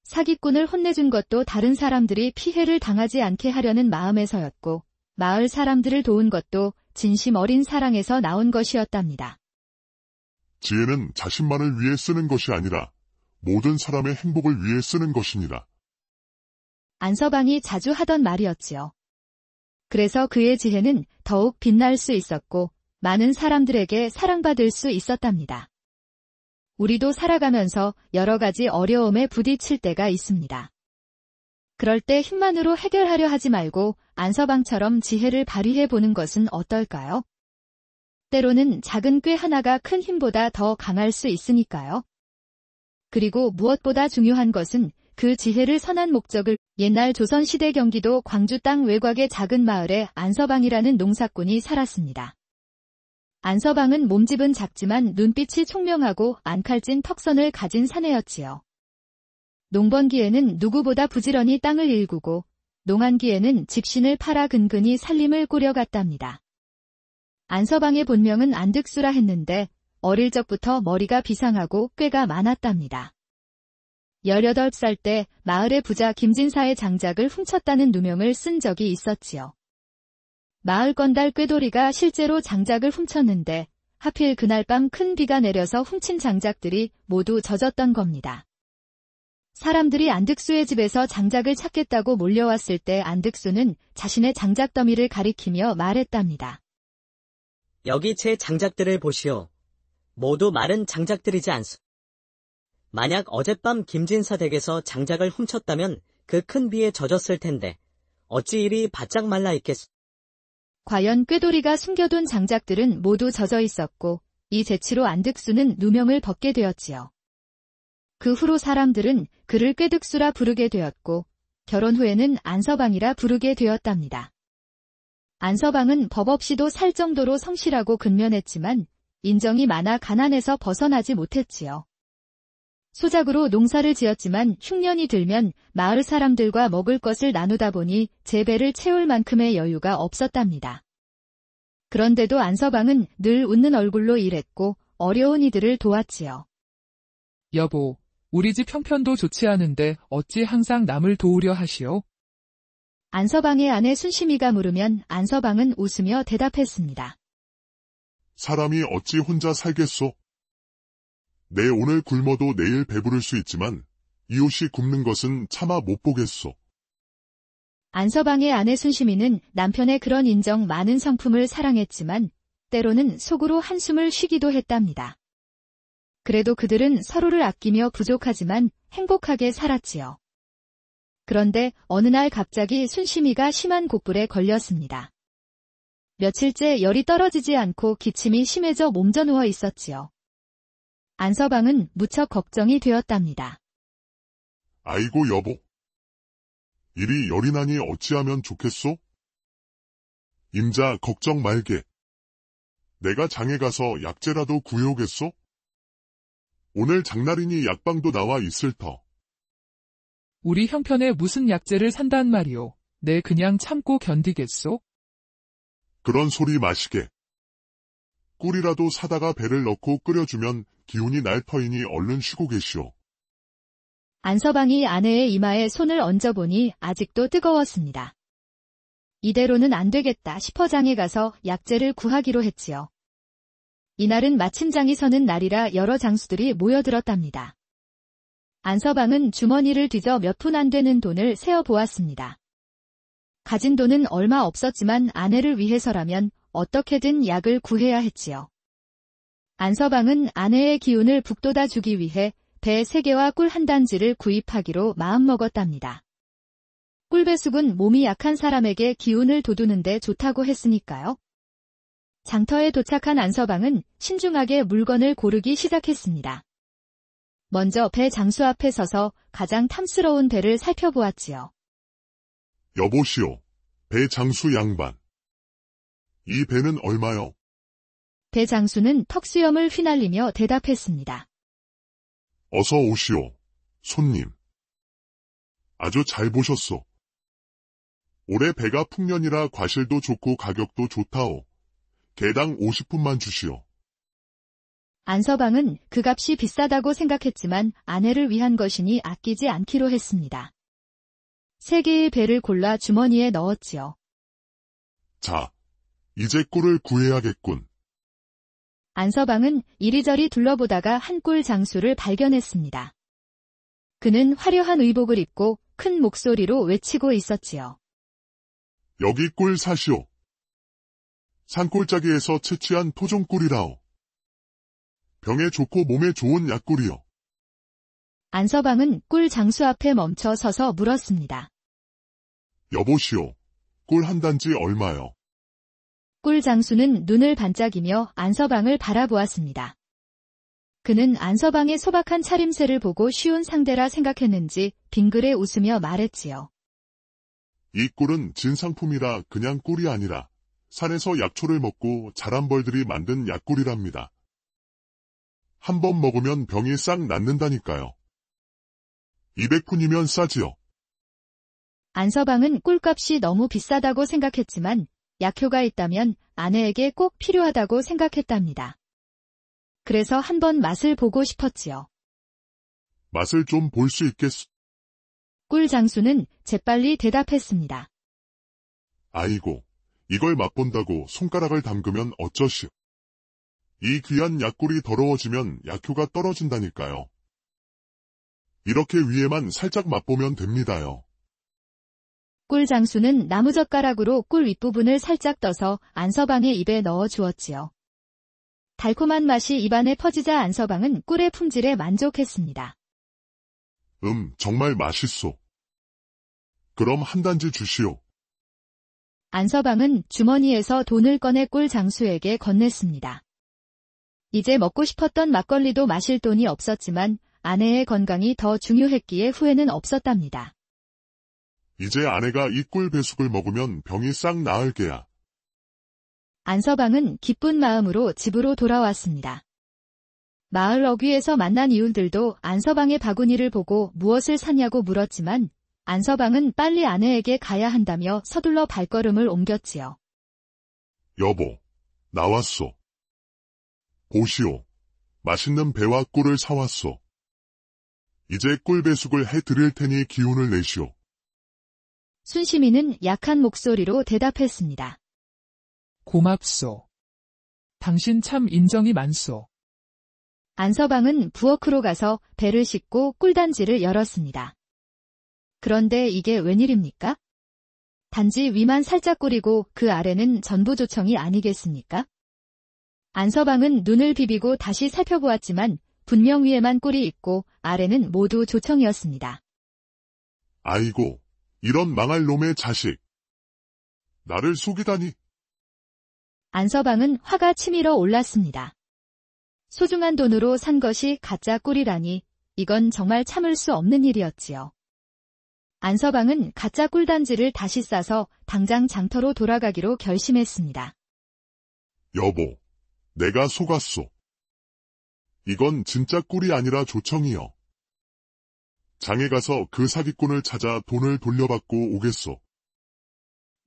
Speaker 1: 사기꾼을 혼내준 것도 다른 사람들이 피해를 당하지 않게 하려는 마음에서였고, 마을 사람들을 도운 것도 진심 어린 사랑에서 나온 것이었답니다.
Speaker 4: 지혜는 자신만을 위해 쓰는 것이 아니라 모든 사람의 행복을 위해 쓰는 것이니라.
Speaker 1: 안서방이 자주 하던 말이었지요. 그래서 그의 지혜는 더욱 빛날 수 있었고 많은 사람들에게 사랑받을 수 있었답니다. 우리도 살아가면서 여러 가지 어려움에 부딪힐 때가 있습니다. 그럴 때 힘만으로 해결하려 하지 말고 안서방처럼 지혜를 발휘해 보는 것은 어떨까요? 때로는 작은 꾀 하나가 큰 힘보다 더 강할 수 있으니까요. 그리고 무엇보다 중요한 것은 그 지혜를 선한 목적을 옛날 조선시대 경기도 광주 땅 외곽의 작은 마을에 안서방이라는 농사꾼이 살았습니다. 안서방은 몸집은 작지만 눈빛이 총명하고 앙칼진 턱선을 가진 사내였지요. 농번기에는 누구보다 부지런히 땅을 일구고 농한기에는 집신을 팔아 근근히 살림을 꾸려갔답니다. 안서방의 본명은 안득수라 했는데 어릴 적부터 머리가 비상하고 꾀가 많았답니다. 18살 때 마을의 부자 김진사의 장작을 훔쳤다는 누명을 쓴 적이 있었지요. 마을 건달 꾀돌이가 실제로 장작을 훔쳤는데 하필 그날 밤 큰 비가 내려서 훔친 장작들이 모두 젖었던 겁니다. 사람들이 안득수의 집에서 장작을 찾겠다고 몰려왔을 때 안득수는 자신의 장작 더미를 가리키며 말했답니다.
Speaker 2: 여기 제 장작들을 보시오. 모두 마른 장작들이지 않소. 만약 어젯밤 김진사 댁에서 장작을 훔쳤다면 그 큰 비에 젖었을 텐데 어찌 이리 바짝 말라 있겠소.
Speaker 1: 과연 꾀돌이가 숨겨둔 장작들은 모두 젖어 있었고 이 재치로 안득수는 누명을 벗게 되었지요. 그 후로 사람들은 그를 꾀득수라 부르게 되었고 결혼 후에는 안서방이라 부르게 되었답니다. 안서방은 법 없이도 살 정도로 성실하고 근면했지만 인정이 많아 가난에서 벗어나지 못했지요. 소작으로 농사를 지었지만 흉년이 들면 마을 사람들과 먹을 것을 나누다 보니 제 배를 채울 만큼의 여유가 없었답니다. 그런데도 안서방은 늘 웃는 얼굴로 일했고 어려운 이들을 도왔지요.
Speaker 3: 여보, 우리 집 형편도 좋지 않은데 어찌 항상 남을 도우려 하시오?
Speaker 1: 안서방의 아내 순심이가 물으면 안서방은 웃으며 대답했습니다.
Speaker 4: 사람이 어찌 혼자 살겠소? 내 오늘 굶어도 내일 배부를 수 있지만 이웃이 굶는 것은 차마 못 보겠소.
Speaker 1: 안서방의 아내 순심이는 남편의 그런 인정 많은 성품을 사랑했지만 때로는 속으로 한숨을 쉬기도 했답니다. 그래도 그들은 서로를 아끼며 부족하지만 행복하게 살았지요. 그런데 어느 날 갑자기 순심이가 심한 곡불에 걸렸습니다. 며칠째 열이 떨어지지 않고 기침이 심해져 몸져 누워 있었지요. 안서방은 무척 걱정이 되었답니다.
Speaker 4: 아이고 여보. 이리 열이 나니 어찌하면 좋겠소? 임자 걱정 말게. 내가 장에 가서 약재라도 구해오겠소? 오늘 장날이니 약방도 나와 있을 터.
Speaker 3: 우리 형편에 무슨 약재를 산단 말이오. 내 그냥 참고 견디겠소?
Speaker 4: 그런 소리 마시게. 꿀이라도 사다가 배를 넣고 끓여주면 기운이 날 터이니 얼른 쉬고 계시오.
Speaker 1: 안서방이 아내의 이마에 손을 얹어보니 아직도 뜨거웠습니다. 이대로는 안 되겠다 싶어 장에 가서 약재를 구하기로 했지요. 이날은 마침 장이 서는 날이라 여러 장수들이 모여들었답니다. 안서방은 주머니를 뒤져 몇 푼 안 되는 돈을 세어보았습니다. 가진 돈은 얼마 없었지만 아내를 위해서라면 어떻게든 약을 구해야 했지요. 안서방은 아내의 기운을 북돋아 주기 위해 배 3개와 꿀 한 단지를 구입하기로 마음먹었답니다. 꿀배숙은 몸이 약한 사람에게 기운을 돋우는데 좋다고 했으니까요. 장터에 도착한 안서방은 신중하게 물건을 고르기 시작했습니다. 먼저 배 장수 앞에 서서 가장 탐스러운 배를 살펴보았지요.
Speaker 4: 여보시오, 배 장수 양반. 이 배는 얼마요?
Speaker 1: 배 장수는 턱수염을 휘날리며 대답했습니다.
Speaker 4: 어서 오시오, 손님. 아주 잘 보셨소. 올해 배가 풍년이라 과실도 좋고 가격도 좋다오. 개당 50푼만 주시오.
Speaker 1: 안서방은 그 값이 비싸다고 생각했지만 아내를 위한 것이니 아끼지 않기로 했습니다. 3개의 배를 골라 주머니에 넣었지요.
Speaker 4: 자, 이제 꿀을 구해야겠군.
Speaker 1: 안서방은 이리저리 둘러보다가 한 꿀 장수를 발견했습니다. 그는 화려한 의복을 입고 큰 목소리로 외치고 있었지요.
Speaker 4: 여기 꿀 사시오. 산골짜기에서 채취한 토종꿀이라오. 병에 좋고 몸에 좋은 약꿀이요.
Speaker 1: 안서방은 꿀 장수 앞에 멈춰 서서 물었습니다.
Speaker 4: 여보시오, 꿀 한 단지 얼마요?
Speaker 1: 꿀 장수는 눈을 반짝이며 안서방을 바라보았습니다. 그는 안서방의 소박한 차림새를 보고 쉬운 상대라 생각했는지 빙그레 웃으며 말했지요.
Speaker 4: 이 꿀은 진상품이라 그냥 꿀이 아니라 산에서 약초를 먹고 자란 벌들이 만든 약꿀이랍니다. 한 번 먹으면 병이 싹 낫는다니까요. 200푼이면 싸지요.
Speaker 1: 안서방은 꿀값이 너무 비싸다고 생각했지만 약효가 있다면 아내에게 꼭 필요하다고 생각했답니다. 그래서 한번 맛을 보고 싶었지요.
Speaker 4: 맛을 좀 볼 수 있겠소?
Speaker 1: 꿀 장수는 재빨리 대답했습니다.
Speaker 4: 아이고, 이걸 맛본다고 손가락을 담그면 어쩌시오. 이 귀한 약꿀이 더러워지면 약효가 떨어진다니까요. 이렇게 위에만 살짝 맛보면 됩니다요.
Speaker 1: 꿀 장수는 나무젓가락으로 꿀 윗부분을 살짝 떠서 안서방의 입에 넣어 주었지요. 달콤한 맛이 입안에 퍼지자 안서방은 꿀의 품질에 만족했습니다.
Speaker 4: 정말 맛있소. 그럼 한 단지 주시오.
Speaker 1: 안서방은 주머니에서 돈을 꺼내 꿀 장수에게 건넸습니다. 이제 먹고 싶었던 막걸리도 마실 돈이 없었지만 아내의 건강이 더 중요했기에 후회는 없었답니다.
Speaker 4: 이제 아내가 이 꿀 배숙을 먹으면 병이 싹 나을 게야.
Speaker 1: 안서방은 기쁜 마음으로 집으로 돌아왔습니다. 마을 어귀에서 만난 이웃들도 안서방의 바구니를 보고 무엇을 샀냐고 물었지만 안서방은 빨리 아내에게 가야 한다며 서둘러 발걸음을 옮겼지요.
Speaker 4: 여보, 나왔소. 보시오. 맛있는 배와 꿀을 사왔소. 이제 꿀 배숙을 해드릴 테니 기운을 내시오.
Speaker 1: 순심이는 약한 목소리로 대답했습니다.
Speaker 3: 고맙소. 당신 참 인정이 많소.
Speaker 1: 안서방은 부엌으로 가서 배를 싣고 꿀단지를 열었습니다. 그런데 이게 웬일입니까? 단지 위만 살짝 꿀이고 그 아래는 전부 조청이 아니겠습니까? 안서방은 눈을 비비고 다시 살펴보았지만 분명 위에만 꿀이 있고 아래는 모두 조청이었습니다.
Speaker 4: 아이고, 이런 망할 놈의 자식. 나를 속이다니.
Speaker 1: 안서방은 화가 치밀어 올랐습니다. 소중한 돈으로 산 것이 가짜 꿀이라니 이건 정말 참을 수 없는 일이었지요. 안서방은 가짜 꿀단지를 다시 싸서 당장 장터로 돌아가기로 결심했습니다.
Speaker 4: 여보, 내가 속았소. 이건 진짜 꿀이 아니라 조청이요. 장에 가서 그 사기꾼을 찾아 돈을 돌려받고 오겠소.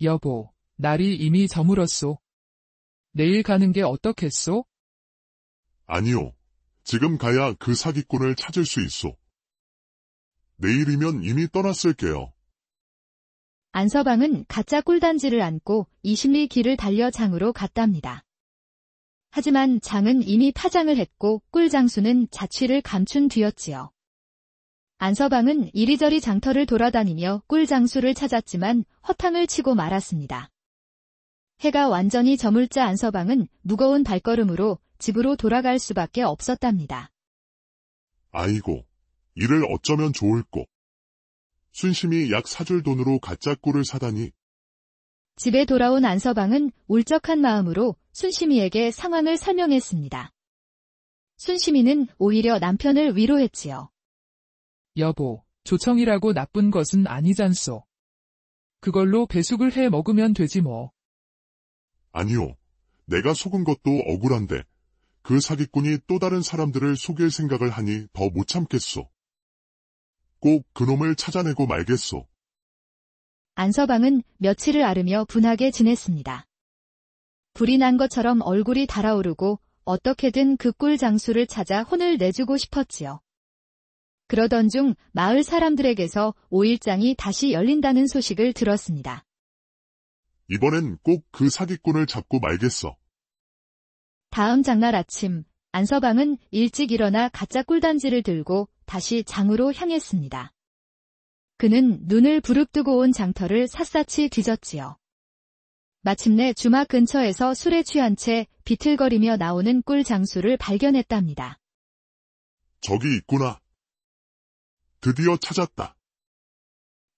Speaker 3: 여보, 날이 이미 저물었소. 내일 가는 게 어떻겠소?
Speaker 4: 아니요. 지금 가야 그 사기꾼을 찾을 수 있소. 내일이면 이미 떠났을게요.
Speaker 1: 안서방은 가짜 꿀단지를 안고 20리 길을 달려 장으로 갔답니다. 하지만 장은 이미 파장을 했고 꿀장수는 자취를 감춘 뒤였지요. 안서방은 이리저리 장터를 돌아다니며 꿀장수를 찾았지만 허탕을 치고 말았습니다. 해가 완전히 저물자 안서방은 무거운 발걸음으로 집으로 돌아갈 수밖에 없었답니다.
Speaker 4: 아이고, 이를 어쩌면 좋을꼬. 순심이 약 사줄 돈으로 가짜 꿀을 사다니.
Speaker 1: 집에 돌아온 안서방은 울적한 마음으로 순심이에게 상황을 설명했습니다. 순심이는 오히려 남편을 위로했지요.
Speaker 3: 여보, 조청이라고 나쁜 것은 아니잖소. 그걸로 배숙을 해 먹으면 되지 뭐.
Speaker 4: 아니요. 내가 속은 것도 억울한데 그 사기꾼이 또 다른 사람들을 속일 생각을 하니 더 못 참겠소. 꼭 그놈을 찾아내고 말겠소.
Speaker 1: 안서방은 며칠을 앓으며 분하게 지냈습니다. 불이 난 것처럼 얼굴이 달아오르고 어떻게든 그 꿀 장수를 찾아 혼을 내주고 싶었지요. 그러던 중 마을 사람들에게서 5일장이 다시 열린다는 소식을 들었습니다.
Speaker 4: 이번엔 꼭 그 사기꾼을 잡고 말겠어.
Speaker 1: 다음 장날 아침, 안서방은 일찍 일어나 가짜 꿀단지를 들고 다시 장으로 향했습니다. 그는 눈을 부릅뜨고 온 장터를 샅샅이 뒤졌지요. 마침내 주막 근처에서 술에 취한 채 비틀거리며 나오는 꿀 장수를 발견했답니다.
Speaker 4: 저기 있구나. 드디어 찾았다.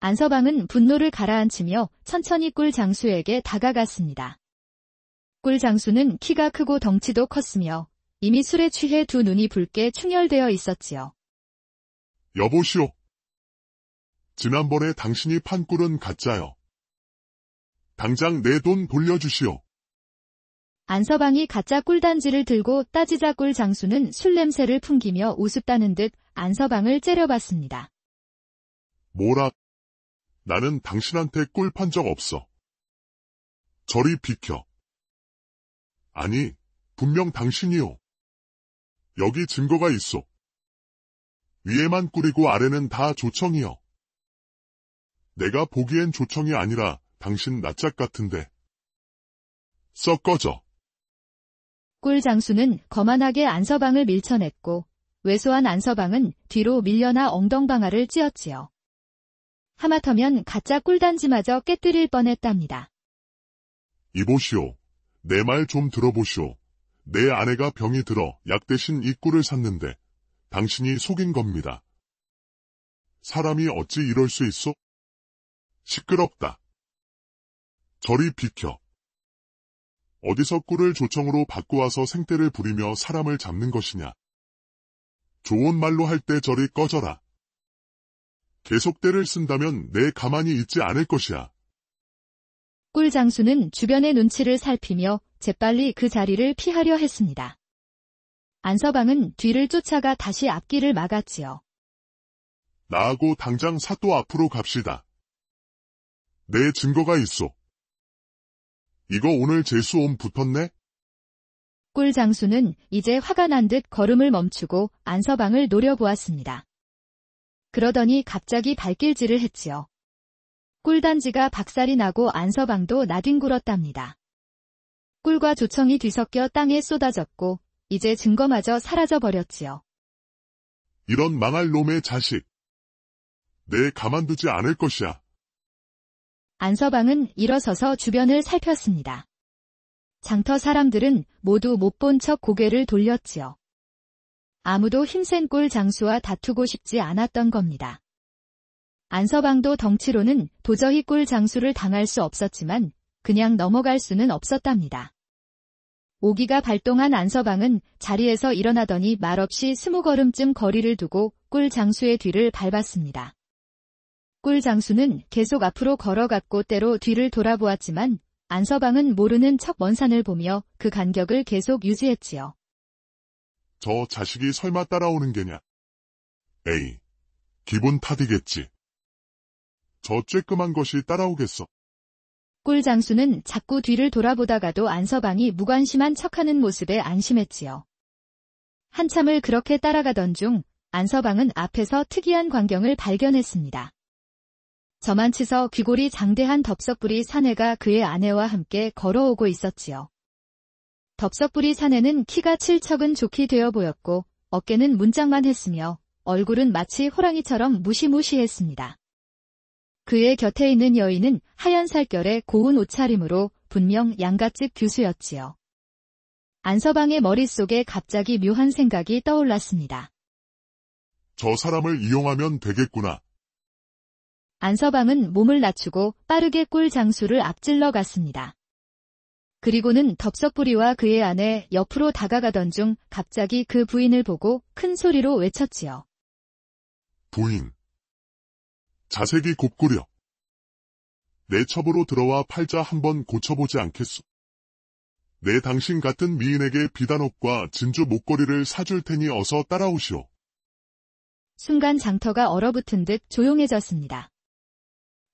Speaker 1: 안서방은 분노를 가라앉히며 천천히 꿀 장수에게 다가갔습니다. 꿀 장수는 키가 크고 덩치도 컸으며 이미 술에 취해 두 눈이 붉게 충혈되어 있었지요.
Speaker 4: 여보시오. 지난번에 당신이 판 꿀은 가짜요. 당장 내 돈 돌려주시오.
Speaker 1: 안서방이 가짜 꿀단지를 들고 따지자 꿀 장수는 술 냄새를 풍기며 우습다는 듯 안서방을 째려봤습니다.
Speaker 4: 뭐라? 나는 당신한테 꿀 판 적 없어. 저리 비켜. 아니, 분명 당신이요. 여기 증거가 있어. 위에만 꿀이고 아래는 다 조청이요. 내가 보기엔 조청이 아니라 당신 낯짝 같은데. 썩 꺼져.
Speaker 1: 꿀 장수는 거만하게 안서방을 밀쳐냈고 왜소한 안서방은 뒤로 밀려나 엉덩방아를 찧었지요. 하마터면 가짜 꿀단지마저 깨뜨릴 뻔했답니다.
Speaker 4: 이보시오. 내 말 좀 들어보시오. 내 아내가 병이 들어 약 대신 이 꿀을 샀는데 당신이 속인 겁니다. 사람이 어찌 이럴 수 있어? 시끄럽다. 저리 비켜. 어디서 꿀을 조청으로 바꾸어서 생떼를 부리며 사람을 잡는 것이냐. 좋은 말로 할 때 저리 꺼져라. 계속 때를 쓴다면 내 가만히 있지 않을 것이야.
Speaker 1: 꿀 장수는 주변의 눈치를 살피며 재빨리 그 자리를 피하려 했습니다. 안서방은 뒤를 쫓아가 다시 앞길을 막았지요.
Speaker 4: 나하고 당장 사또 앞으로 갑시다. 내 증거가 있어. 이거 오늘 재수옴 붙었네?
Speaker 1: 꿀 장수는 이제 화가 난 듯 걸음을 멈추고 안서방을 노려보았습니다. 그러더니 갑자기 발길질을 했지요. 꿀단지가 박살이 나고 안서방도 나뒹굴었답니다. 꿀과 조청이 뒤섞여 땅에 쏟아졌고 이제 증거마저 사라져버렸지요.
Speaker 4: 이런 망할 놈의 자식. 내 가만두지 않을 것이야.
Speaker 1: 안서방은 일어서서 주변을 살폈습니다. 장터 사람들은 모두 못 본 척 고개를 돌렸지요. 아무도 힘센 꿀 장수와 다투고 싶지 않았던 겁니다. 안서방도 덩치로는 도저히 꿀 장수를 당할 수 없었지만 그냥 넘어갈 수는 없었답니다. 오기가 발동한 안서방은 자리에서 일어나더니 말없이 20걸음쯤 거리를 두고 꿀 장수의 뒤를 밟았습니다. 꿀 장수는 계속 앞으로 걸어갔고 때로 뒤를 돌아보았지만 안서방은 모르는 척 먼 산을 보며 그 간격을 계속 유지했지요.
Speaker 4: 저 자식이 설마 따라오는 게냐? 에이, 기분 탓이겠지. 저 쬐끔한 것이 따라오겠어.
Speaker 1: 꿀 장수는 자꾸 뒤를 돌아보다가도 안서방이 무관심한 척하는 모습에 안심했지요. 한참을 그렇게 따라가던 중 안서방은 앞에서 특이한 광경을 발견했습니다. 저만치서 귀골이 장대한 덥석부리 사내가 그의 아내와 함께 걸어오고 있었지요. 덥석부리 사내는 키가 7척은 좋게 되어 보였고 어깨는 문짝만 했으며 얼굴은 마치 호랑이처럼 무시무시했습니다. 그의 곁에 있는 여인은 하얀 살결에 고운 옷차림으로 분명 양갓집 교수였지요. 안서방의 머릿속에 갑자기 묘한 생각이 떠올랐습니다.
Speaker 4: 저 사람을 이용하면 되겠구나.
Speaker 1: 안서방은 몸을 낮추고 빠르게 꿀 장수를 앞질러 갔습니다. 그리고는 덥석부리와 그의 아내 옆으로 다가가던 중 갑자기 그 부인을 보고 큰 소리로 외쳤지요.
Speaker 4: 부인. 자색이 곱구려. 내 첩으로 들어와 팔자 한번 고쳐보지 않겠소. 내 당신 같은 미인에게 비단옷과 진주 목걸이를 사줄 테니 어서 따라오시오.
Speaker 1: 순간 장터가 얼어붙은 듯 조용해졌습니다.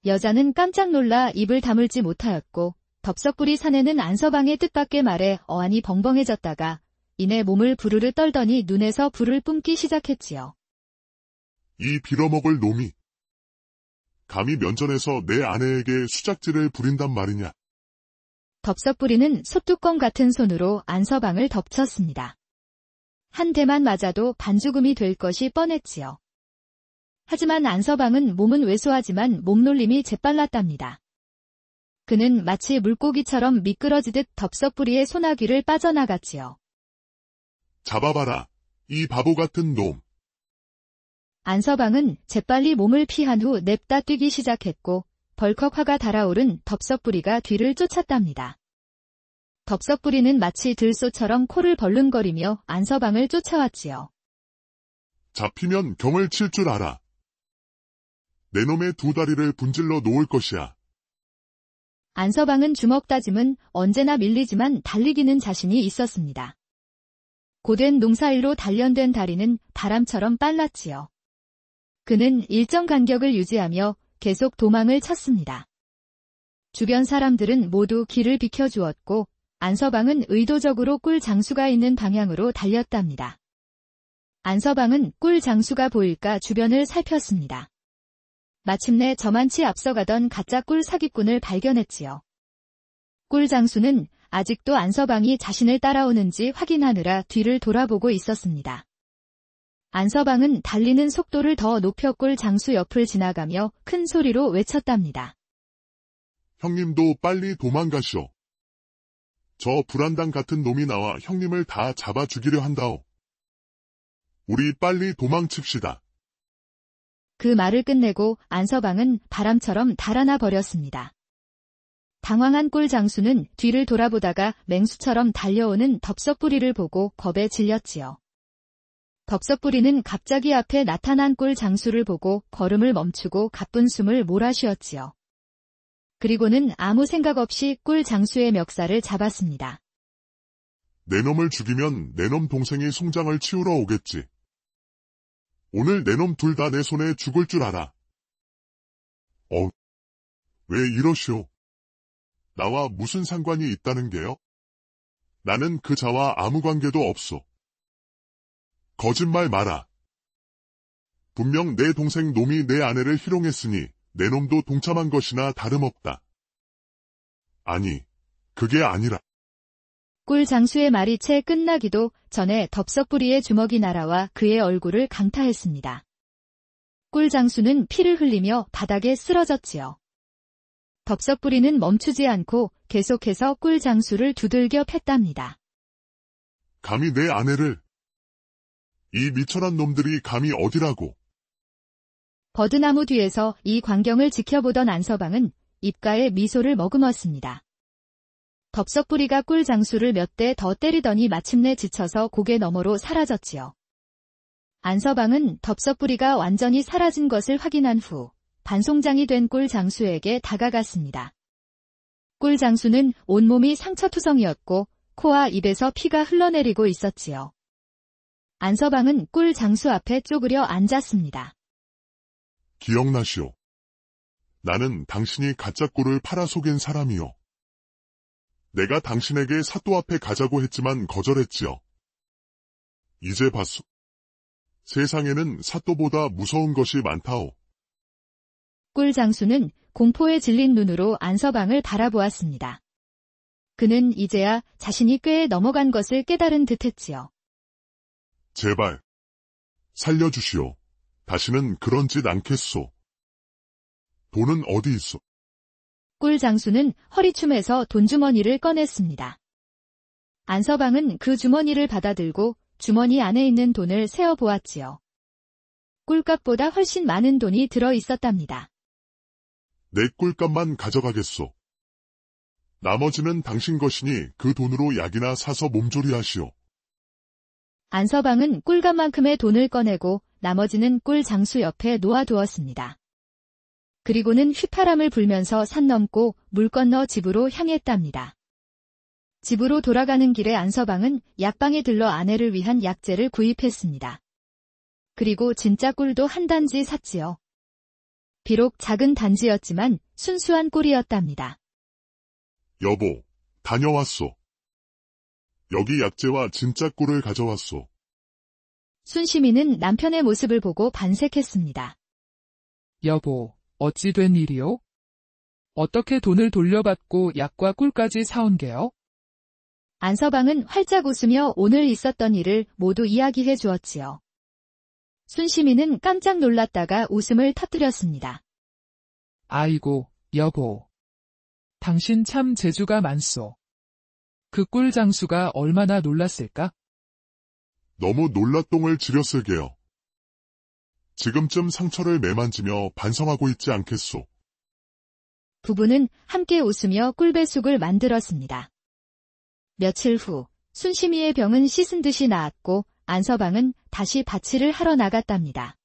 Speaker 1: 여자는 깜짝 놀라 입을 다물지 못하였고 덥석부리 사내는 안서방의 뜻밖의 말에 어안이 벙벙해졌다가 이내 몸을 부르르 떨더니 눈에서 불을 뿜기 시작했지요.
Speaker 4: 이 빌어먹을 놈이. 감히 면전에서 내 아내에게 수작질을 부린단 말이냐.
Speaker 1: 덥석부리는 솥뚜껑 같은 손으로 안서방을 덮쳤습니다. 한 대만 맞아도 반죽음이 될 것이 뻔했지요. 하지만 안서방은 몸은 왜소하지만 몸놀림이 재빨랐답니다. 그는 마치 물고기처럼 미끄러지듯 덥석부리의 소나귀를 빠져나갔지요.
Speaker 4: 잡아봐라, 이 바보 같은 놈.
Speaker 1: 안서방은 재빨리 몸을 피한 후 냅다 뛰기 시작했고 벌컥 화가 달아오른 덥석부리가 뒤를 쫓았답니다. 덥석부리는 마치 들소처럼 코를 벌른거리며 안서방을 쫓아왔지요.
Speaker 4: 잡히면 경을 칠 줄 알아. 내 놈의 두 다리를 분질러 놓을 것이야.
Speaker 1: 안서방은 주먹 다짐은 언제나 밀리지만 달리기는 자신이 있었습니다. 고된 농사일로 단련된 다리는 바람처럼 빨랐지요. 그는 일정 간격을 유지하며 계속 도망을 쳤습니다. 주변 사람들은 모두 길을 비켜주었고 안서방은 의도적으로 꿀 장수가 있는 방향으로 달렸답니다. 안서방은 꿀 장수가 보일까 주변을 살폈습니다. 마침내 저만치 앞서가던 가짜 꿀 사기꾼을 발견했지요. 꿀 장수는 아직도 안서방이 자신을 따라오는지 확인하느라 뒤를 돌아보고 있었습니다. 안서방은 달리는 속도를 더 높여 꿀 장수 옆을 지나가며 큰 소리로 외쳤답니다.
Speaker 4: 형님도 빨리 도망가시오. 저 불안당 같은 놈이 나와 형님을 다 잡아 죽이려 한다오. 우리 빨리 도망칩시다.
Speaker 1: 그 말을 끝내고 안서방은 바람처럼 달아나 버렸습니다. 당황한 꿀 장수는 뒤를 돌아보다가 맹수처럼 달려오는 덥석부리를 보고 겁에 질렸지요. 덥석부리는 갑자기 앞에 나타난 꿀 장수를 보고 걸음을 멈추고 가쁜 숨을 몰아쉬었지요. 그리고는 아무 생각 없이 꿀 장수의 멱살을 잡았습니다.
Speaker 4: 내 놈을 죽이면 내 놈 동생이 송장을 치우러 오겠지. 오늘 내 놈 둘 다 내 손에 죽을 줄 알아. 왜 이러시오? 나와 무슨 상관이 있다는 게요? 나는 그 자와 아무 관계도 없소. 거짓말 마라. 분명 내 동생 놈이 내 아내를 희롱했으니 내 놈도 동참한 것이나 다름없다. 아니, 그게 아니라.
Speaker 1: 꿀 장수의 말이 채 끝나기도 전에 덥석부리의 주먹이 날아와 그의 얼굴을 강타했습니다. 꿀 장수는 피를 흘리며 바닥에 쓰러졌지요. 덥석부리는 멈추지 않고 계속해서 꿀 장수를 두들겨 팼답니다.
Speaker 4: 감히 내 아내를. 이 미천한 놈들이 감히 어디라고.
Speaker 1: 버드나무 뒤에서 이 광경을 지켜보던 안서방은 입가에 미소를 머금었습니다. 덥석부리가 꿀 장수를 몇 대 더 때리더니 마침내 지쳐서 고개 너머로 사라졌지요. 안서방은 덥석부리가 완전히 사라진 것을 확인한 후 반송장이 된 꿀 장수에게 다가갔습니다. 꿀 장수는 온몸이 상처투성이었고 코와 입에서 피가 흘러내리고 있었지요. 안서방은 꿀 장수 앞에 쪼그려 앉았습니다.
Speaker 4: 기억나시오. 나는 당신이 가짜 꿀을 팔아 속인 사람이요. 내가 당신에게 사또 앞에 가자고 했지만 거절했지요. 이제 봤소. 세상에는 사또보다 무서운 것이 많다오.
Speaker 1: 꿀 장수는 공포에 질린 눈으로 안서방을 바라보았습니다. 그는 이제야 자신이 꽤 넘어간 것을 깨달은 듯했지요.
Speaker 4: 제발. 살려주시오. 다시는 그런 짓 않겠소. 돈은 어디 있어?
Speaker 1: 꿀 장수는 허리춤에서 돈주머니를 꺼냈습니다. 안서방은 그 주머니를 받아들고 주머니 안에 있는 돈을 세어보았지요. 꿀값보다 훨씬 많은 돈이 들어 있었답니다.
Speaker 4: 내 꿀값만 가져가겠소. 나머지는 당신 것이니 그 돈으로 약이나 사서 몸조리하시오.
Speaker 1: 안서방은 꿀값만큼의 돈을 꺼내고 나머지는 꿀 장수 옆에 놓아두었습니다. 그리고는 휘파람을 불면서 산 넘고 물 건너 집으로 향했답니다. 집으로 돌아가는 길에 안서방은 약방에 들러 아내를 위한 약재를 구입했습니다. 그리고 진짜 꿀도 한 단지 샀지요. 비록 작은 단지였지만 순수한 꿀이었답니다.
Speaker 4: 여보, 다녀왔소. 여기 약재와 진짜 꿀을 가져왔소.
Speaker 1: 순시민은 남편의 모습을 보고 반색했습니다.
Speaker 3: 여보, 어찌 된 일이요? 어떻게 돈을 돌려받고 약과 꿀까지 사온 게요?
Speaker 1: 안서방은 활짝 웃으며 오늘 있었던 일을 모두 이야기해 주었지요. 순시민은 깜짝 놀랐다가 웃음을 터뜨렸습니다.
Speaker 3: 아이고, 여보. 당신 참 재주가 많소. 그 꿀 장수가 얼마나 놀랐을까?
Speaker 4: 너무 놀랏똥을 지렸을게요. 지금쯤 상처를 매만지며 반성하고 있지 않겠소.
Speaker 1: 부부는 함께 웃으며 꿀배숙을 만들었습니다. 며칠 후 순심이의 병은 씻은 듯이 나았고 안서방은 다시 밭일을 하러 나갔답니다.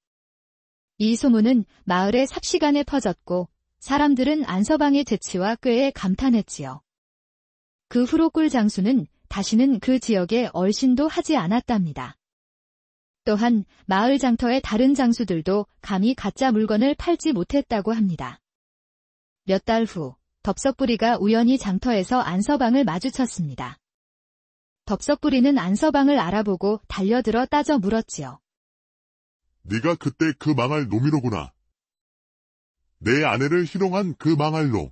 Speaker 1: 이 소문은 마을의 삽시간에 퍼졌고 사람들은 안서방의 재치와 꾀에 감탄했지요. 그 후로 꿀장수는 다시는 그 지역에 얼씬도 하지 않았답니다. 또한 마을 장터의 다른 장수들도 감히 가짜 물건을 팔지 못했다고 합니다. 몇 달 후 덥석부리가 우연히 장터에서 안서방을 마주쳤습니다. 덥석부리는 안서방을 알아보고 달려들어 따져 물었지요.
Speaker 4: 네가 그때 그 망할 놈이로구나. 내 아내를 희롱한 그 망할 놈.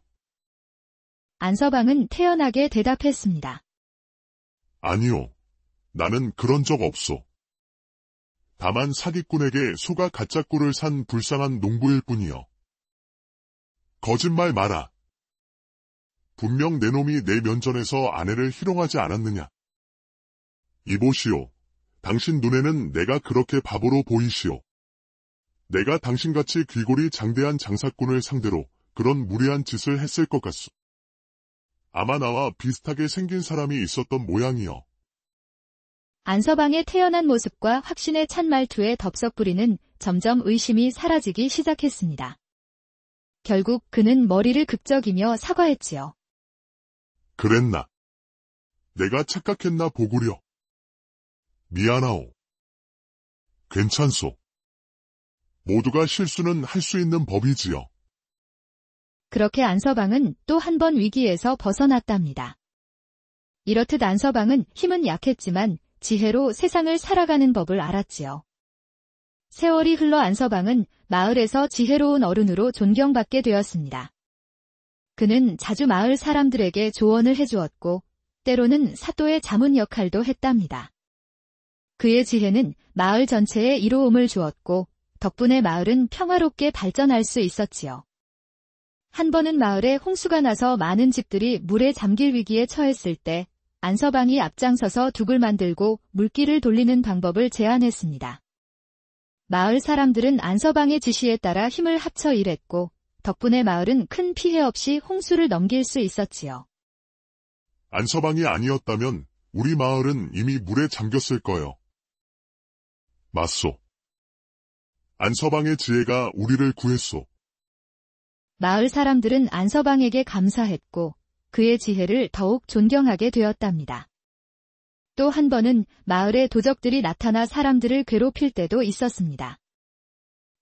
Speaker 1: 안서방은 태연하게 대답했습니다.
Speaker 4: 아니요. 나는 그런 적 없소. 다만 사기꾼에게 소가 가짜 꿀을 산 불쌍한 농부일 뿐이요. 거짓말 마라. 분명 내 놈이 내 면전에서 아내를 희롱하지 않았느냐. 이보시오. 당신 눈에는 내가 그렇게 바보로 보이시오. 내가 당신같이 귀골이 장대한 장사꾼을 상대로 그런 무례한 짓을 했을 것 같소. 아마 나와 비슷하게 생긴 사람이 있었던 모양이요.
Speaker 1: 안서방의 태연한 모습과 확신에 찬 말투에 덥석부리는 점점 의심이 사라지기 시작했습니다. 결국 그는 머리를 극적이며 사과했지요.
Speaker 4: 그랬나? 내가 착각했나 보구려. 미안하오. 괜찮소. 모두가 실수는 할 수 있는 법이지요.
Speaker 1: 그렇게 안서방은 또 한 번 위기에서 벗어났답니다. 이렇듯 안서방은 힘은 약했지만 지혜로 세상을 살아가는 법을 알았지요. 세월이 흘러 안서방은 마을에서 지혜로운 어른으로 존경받게 되었습니다. 그는 자주 마을 사람들에게 조언을 해주었고 때로는 사또의 자문 역할도 했답니다. 그의 지혜는 마을 전체에 이로움을 주었고 덕분에 마을은 평화롭게 발전할 수 있었지요. 한 번은 마을에 홍수가 나서 많은 집들이 물에 잠길 위기에 처했을 때 안서방이 앞장서서 둑을 만들고 물길을 돌리는 방법을 제안했습니다. 마을 사람들은 안서방의 지시에 따라 힘을 합쳐 일했고 덕분에 마을은 큰 피해 없이 홍수를 넘길 수 있었지요.
Speaker 4: 안서방이 아니었다면 우리 마을은 이미 물에 잠겼을 거요. 맞소. 안서방의 지혜가 우리를 구했소.
Speaker 1: 마을 사람들은 안서방에게 감사했고 그의 지혜를 더욱 존경하게 되었답니다. 또 한 번은 마을에 도적들이 나타나 사람들을 괴롭힐 때도 있었습니다.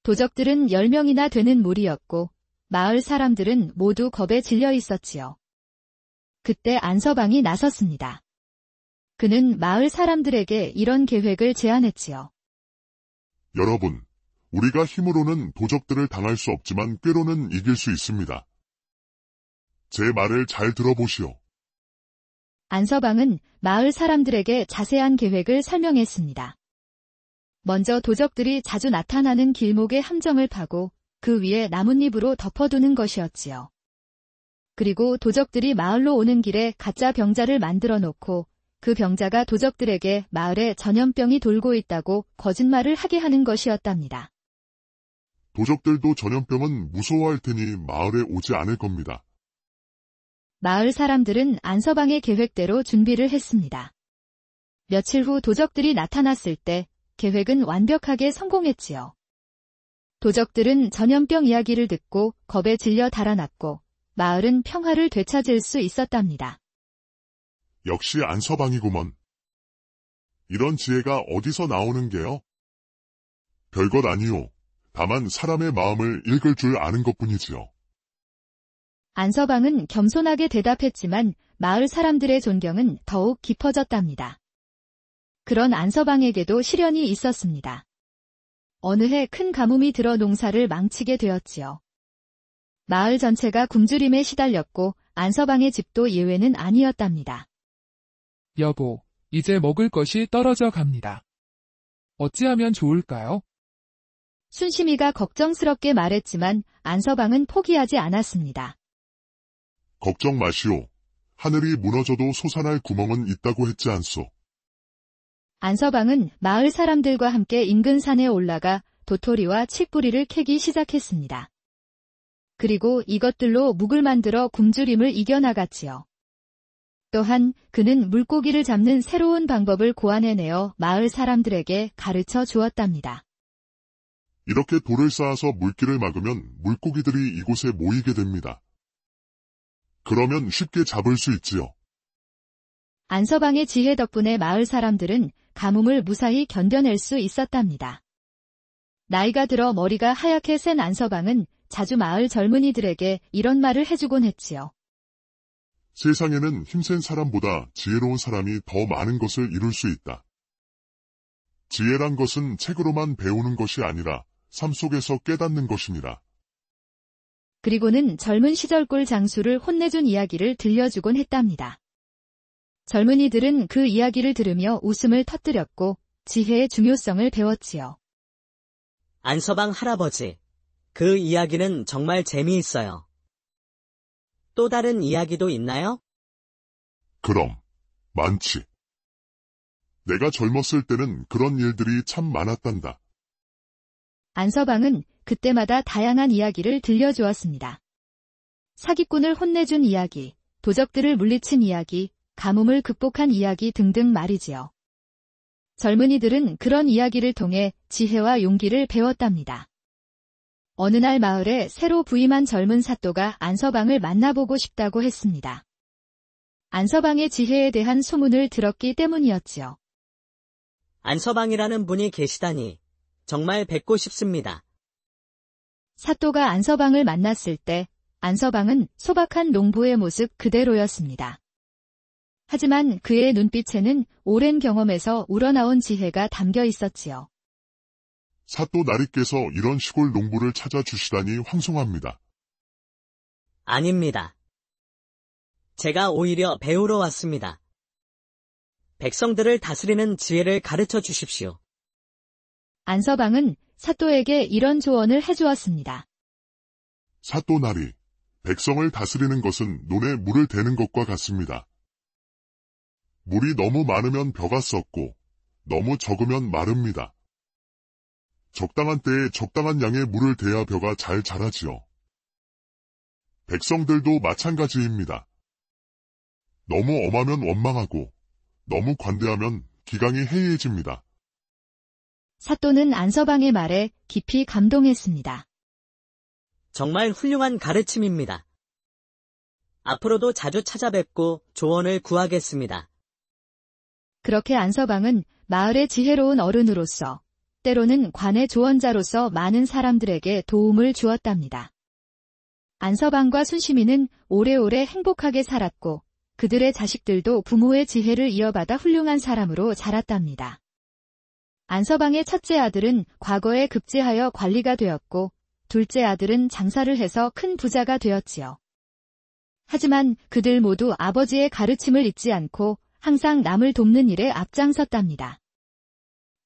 Speaker 1: 도적들은 10명이나 되는 무리였고 마을 사람들은 모두 겁에 질려 있었지요. 그때 안서방이 나섰습니다. 그는 마을 사람들에게 이런 계획을 제안했지요.
Speaker 4: 여러분, 우리가 힘으로는 도적들을 당할 수 없지만 꾀로는 이길 수 있습니다. 제 말을 잘 들어보시오.
Speaker 1: 안서방은 마을 사람들에게 자세한 계획을 설명했습니다. 먼저 도적들이 자주 나타나는 길목의 함정을 파고 그 위에 나뭇잎으로 덮어두는 것이었지요. 그리고 도적들이 마을로 오는 길에 가짜 병자를 만들어 놓고 그 병자가 도적들에게 마을에 전염병이 돌고 있다고 거짓말을 하게 하는 것이었답니다.
Speaker 4: 도적들도 전염병은 무서워할 테니 마을에 오지 않을 겁니다.
Speaker 1: 마을 사람들은 안서방의 계획대로 준비를 했습니다. 며칠 후 도적들이 나타났을 때 계획은 완벽하게 성공했지요. 도적들은 전염병 이야기를 듣고 겁에 질려 달아났고 마을은 평화를 되찾을 수 있었답니다.
Speaker 4: 역시 안서방이구먼. 이런 지혜가 어디서 나오는 게요? 별것 아니요. 다만 사람의 마음을 읽을 줄 아는 것뿐이지요.
Speaker 1: 안서방은 겸손하게 대답했지만 마을 사람들의 존경은 더욱 깊어졌답니다. 그런 안서방에게도 시련이 있었습니다. 어느 해 큰 가뭄이 들어 농사를 망치게 되었지요. 마을 전체가 굶주림에 시달렸고 안서방의 집도 예외는 아니었답니다.
Speaker 3: 여보, 이제 먹을 것이 떨어져 갑니다. 어찌하면 좋을까요?
Speaker 1: 순심이가 걱정스럽게 말했지만 안서방은 포기하지 않았습니다.
Speaker 4: 걱정 마시오. 하늘이 무너져도 솟아날 구멍은 있다고 했지 않소.
Speaker 1: 안서방은 마을 사람들과 함께 인근 산에 올라가 도토리와 칡뿌리를 캐기 시작했습니다. 그리고 이것들로 묵을 만들어 굶주림을 이겨나갔지요. 또한 그는 물고기를 잡는 새로운 방법을 고안해내어 마을 사람들에게 가르쳐 주었답니다.
Speaker 4: 이렇게 돌을 쌓아서 물길을 막으면 물고기들이 이곳에 모이게 됩니다. 그러면 쉽게 잡을 수 있지요.
Speaker 1: 안서방의 지혜 덕분에 마을 사람들은 가뭄을 무사히 견뎌낼 수 있었답니다. 나이가 들어 머리가 하얗게 센 안서방은 자주 마을 젊은이들에게 이런 말을 해주곤 했지요.
Speaker 4: 세상에는 힘센 사람보다 지혜로운 사람이 더 많은 것을 이룰 수 있다. 지혜란 것은 책으로만 배우는 것이 아니라 삶 속에서 깨닫는 것입니다.
Speaker 1: 그리고는 젊은 시절 꿀 장수를 혼내준 이야기를 들려주곤 했답니다. 젊은이들은 그 이야기를 들으며 웃음을 터뜨렸고 지혜의 중요성을 배웠지요.
Speaker 2: 안서방 할아버지, 그 이야기는 정말 재미있어요. 또 다른 이야기도 있나요?
Speaker 4: 그럼, 많지. 내가 젊었을 때는 그런 일들이 참 많았단다.
Speaker 1: 안서방은 그때마다 다양한 이야기를 들려주었습니다. 사기꾼을 혼내준 이야기, 도적들을 물리친 이야기, 가뭄을 극복한 이야기 등등 말이지요. 젊은이들은 그런 이야기를 통해 지혜와 용기를 배웠답니다. 어느 날 마을에 새로 부임한 젊은 사또가 안서방을 만나보고 싶다고 했습니다. 안서방의 지혜에 대한 소문을 들었기 때문이었지요.
Speaker 2: 안서방이라는 분이 계시다니 정말 뵙고 싶습니다.
Speaker 1: 사또가 안서방을 만났을 때 안서방은 소박한 농부의 모습 그대로였습니다. 하지만 그의 눈빛에는 오랜 경험에서 우러나온 지혜가 담겨 있었지요.
Speaker 4: 사또 나리께서 이런 시골 농부를 찾아주시다니 황송합니다.
Speaker 2: 아닙니다. 제가 오히려 배우러 왔습니다. 백성들을 다스리는 지혜를 가르쳐 주십시오.
Speaker 1: 안서방은 사또에게 이런 조언을 해주었습니다.
Speaker 4: 사또 나리, 백성을 다스리는 것은 논에 물을 대는 것과 같습니다. 물이 너무 많으면 벼가 썩고 너무 적으면 마릅니다. 적당한 때에 적당한 양의 물을 대야 벼가 잘 자라지요. 백성들도 마찬가지입니다. 너무 엄하면 원망하고 너무 관대하면 기강이 해이해집니다.
Speaker 1: 사또는 안서방의 말에 깊이 감동했습니다.
Speaker 2: 정말 훌륭한 가르침입니다. 앞으로도 자주 찾아뵙고 조언을 구하겠습니다.
Speaker 1: 그렇게 안서방은 마을의 지혜로운 어른으로서 때로는 관의 조언자로서 많은 사람들에게 도움을 주었답니다. 안서방과 순심이는 오래오래 행복하게 살았고 그들의 자식들도 부모의 지혜를 이어받아 훌륭한 사람으로 자랐답니다. 안서방의 첫째 아들은 과거에 급제하여 관리가 되었고 둘째 아들은 장사를 해서 큰 부자가 되었지요. 하지만 그들 모두 아버지의 가르침을 잊지 않고 항상 남을 돕는 일에 앞장섰답니다.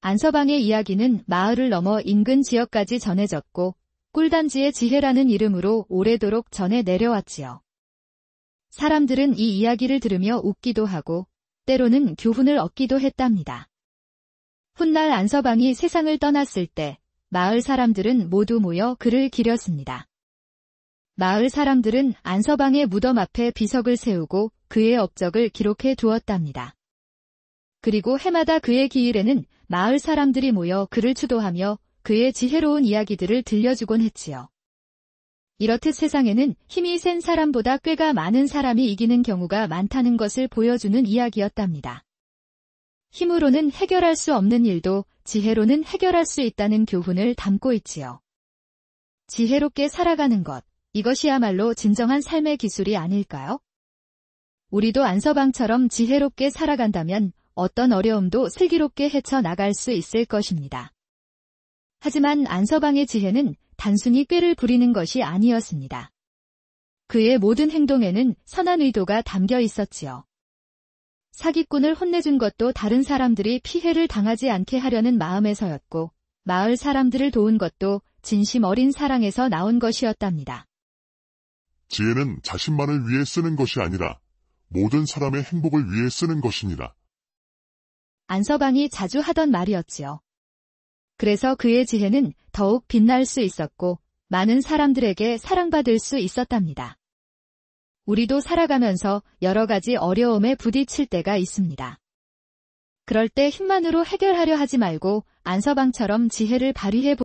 Speaker 1: 안서방의 이야기는 마을을 넘어 인근 지역까지 전해졌고 꿀단지의 지혜라는 이름으로 오래도록 전해 내려왔지요. 사람들은 이 이야기를 들으며 웃기도 하고 때로는 교훈을 얻기도 했답니다. 훗날 안서방이 세상을 떠났을 때 마을 사람들은 모두 모여 그를 기렸습니다. 마을 사람들은 안서방의 무덤 앞에 비석을 세우고 그의 업적을 기록해 두었답니다. 그리고 해마다 그의 기일에는 마을 사람들이 모여 그를 추도하며 그의 지혜로운 이야기들을 들려주곤 했지요. 이렇듯 세상에는 힘이 센 사람보다 꾀가 많은 사람이 이기는 경우가 많다는 것을 보여주는 이야기였답니다. 힘으로는 해결할 수 없는 일도 지혜로는 해결할 수 있다는 교훈을 담고 있지요. 지혜롭게 살아가는 것, 이것이야말로 진정한 삶의 기술이 아닐까요? 우리도 안서방처럼 지혜롭게 살아간다면 어떤 어려움도 슬기롭게 헤쳐나갈 수 있을 것입니다. 하지만 안서방의 지혜는 단순히 꾀를 부리는 것이 아니었습니다. 그의 모든 행동에는 선한 의도가 담겨 있었지요. 사기꾼을 혼내준 것도 다른 사람들이 피해를 당하지 않게 하려는 마음에서였고, 마을 사람들을 도운 것도 진심 어린 사랑에서 나온 것이었답니다.
Speaker 4: 지혜는 자신만을 위해 쓰는 것이 아니라 모든 사람의 행복을 위해 쓰는 것이니라.
Speaker 1: 안서방이 자주 하던 말이었지요. 그래서 그의 지혜는 더욱 빛날 수 있었고 많은 사람들에게 사랑받을 수 있었답니다. 우리도 살아가면서 여러 가지 어려움에 부딪힐 때가 있습니다. 그럴 때 힘만으로 해결하려 하지 말고 안서방처럼 지혜를 발휘해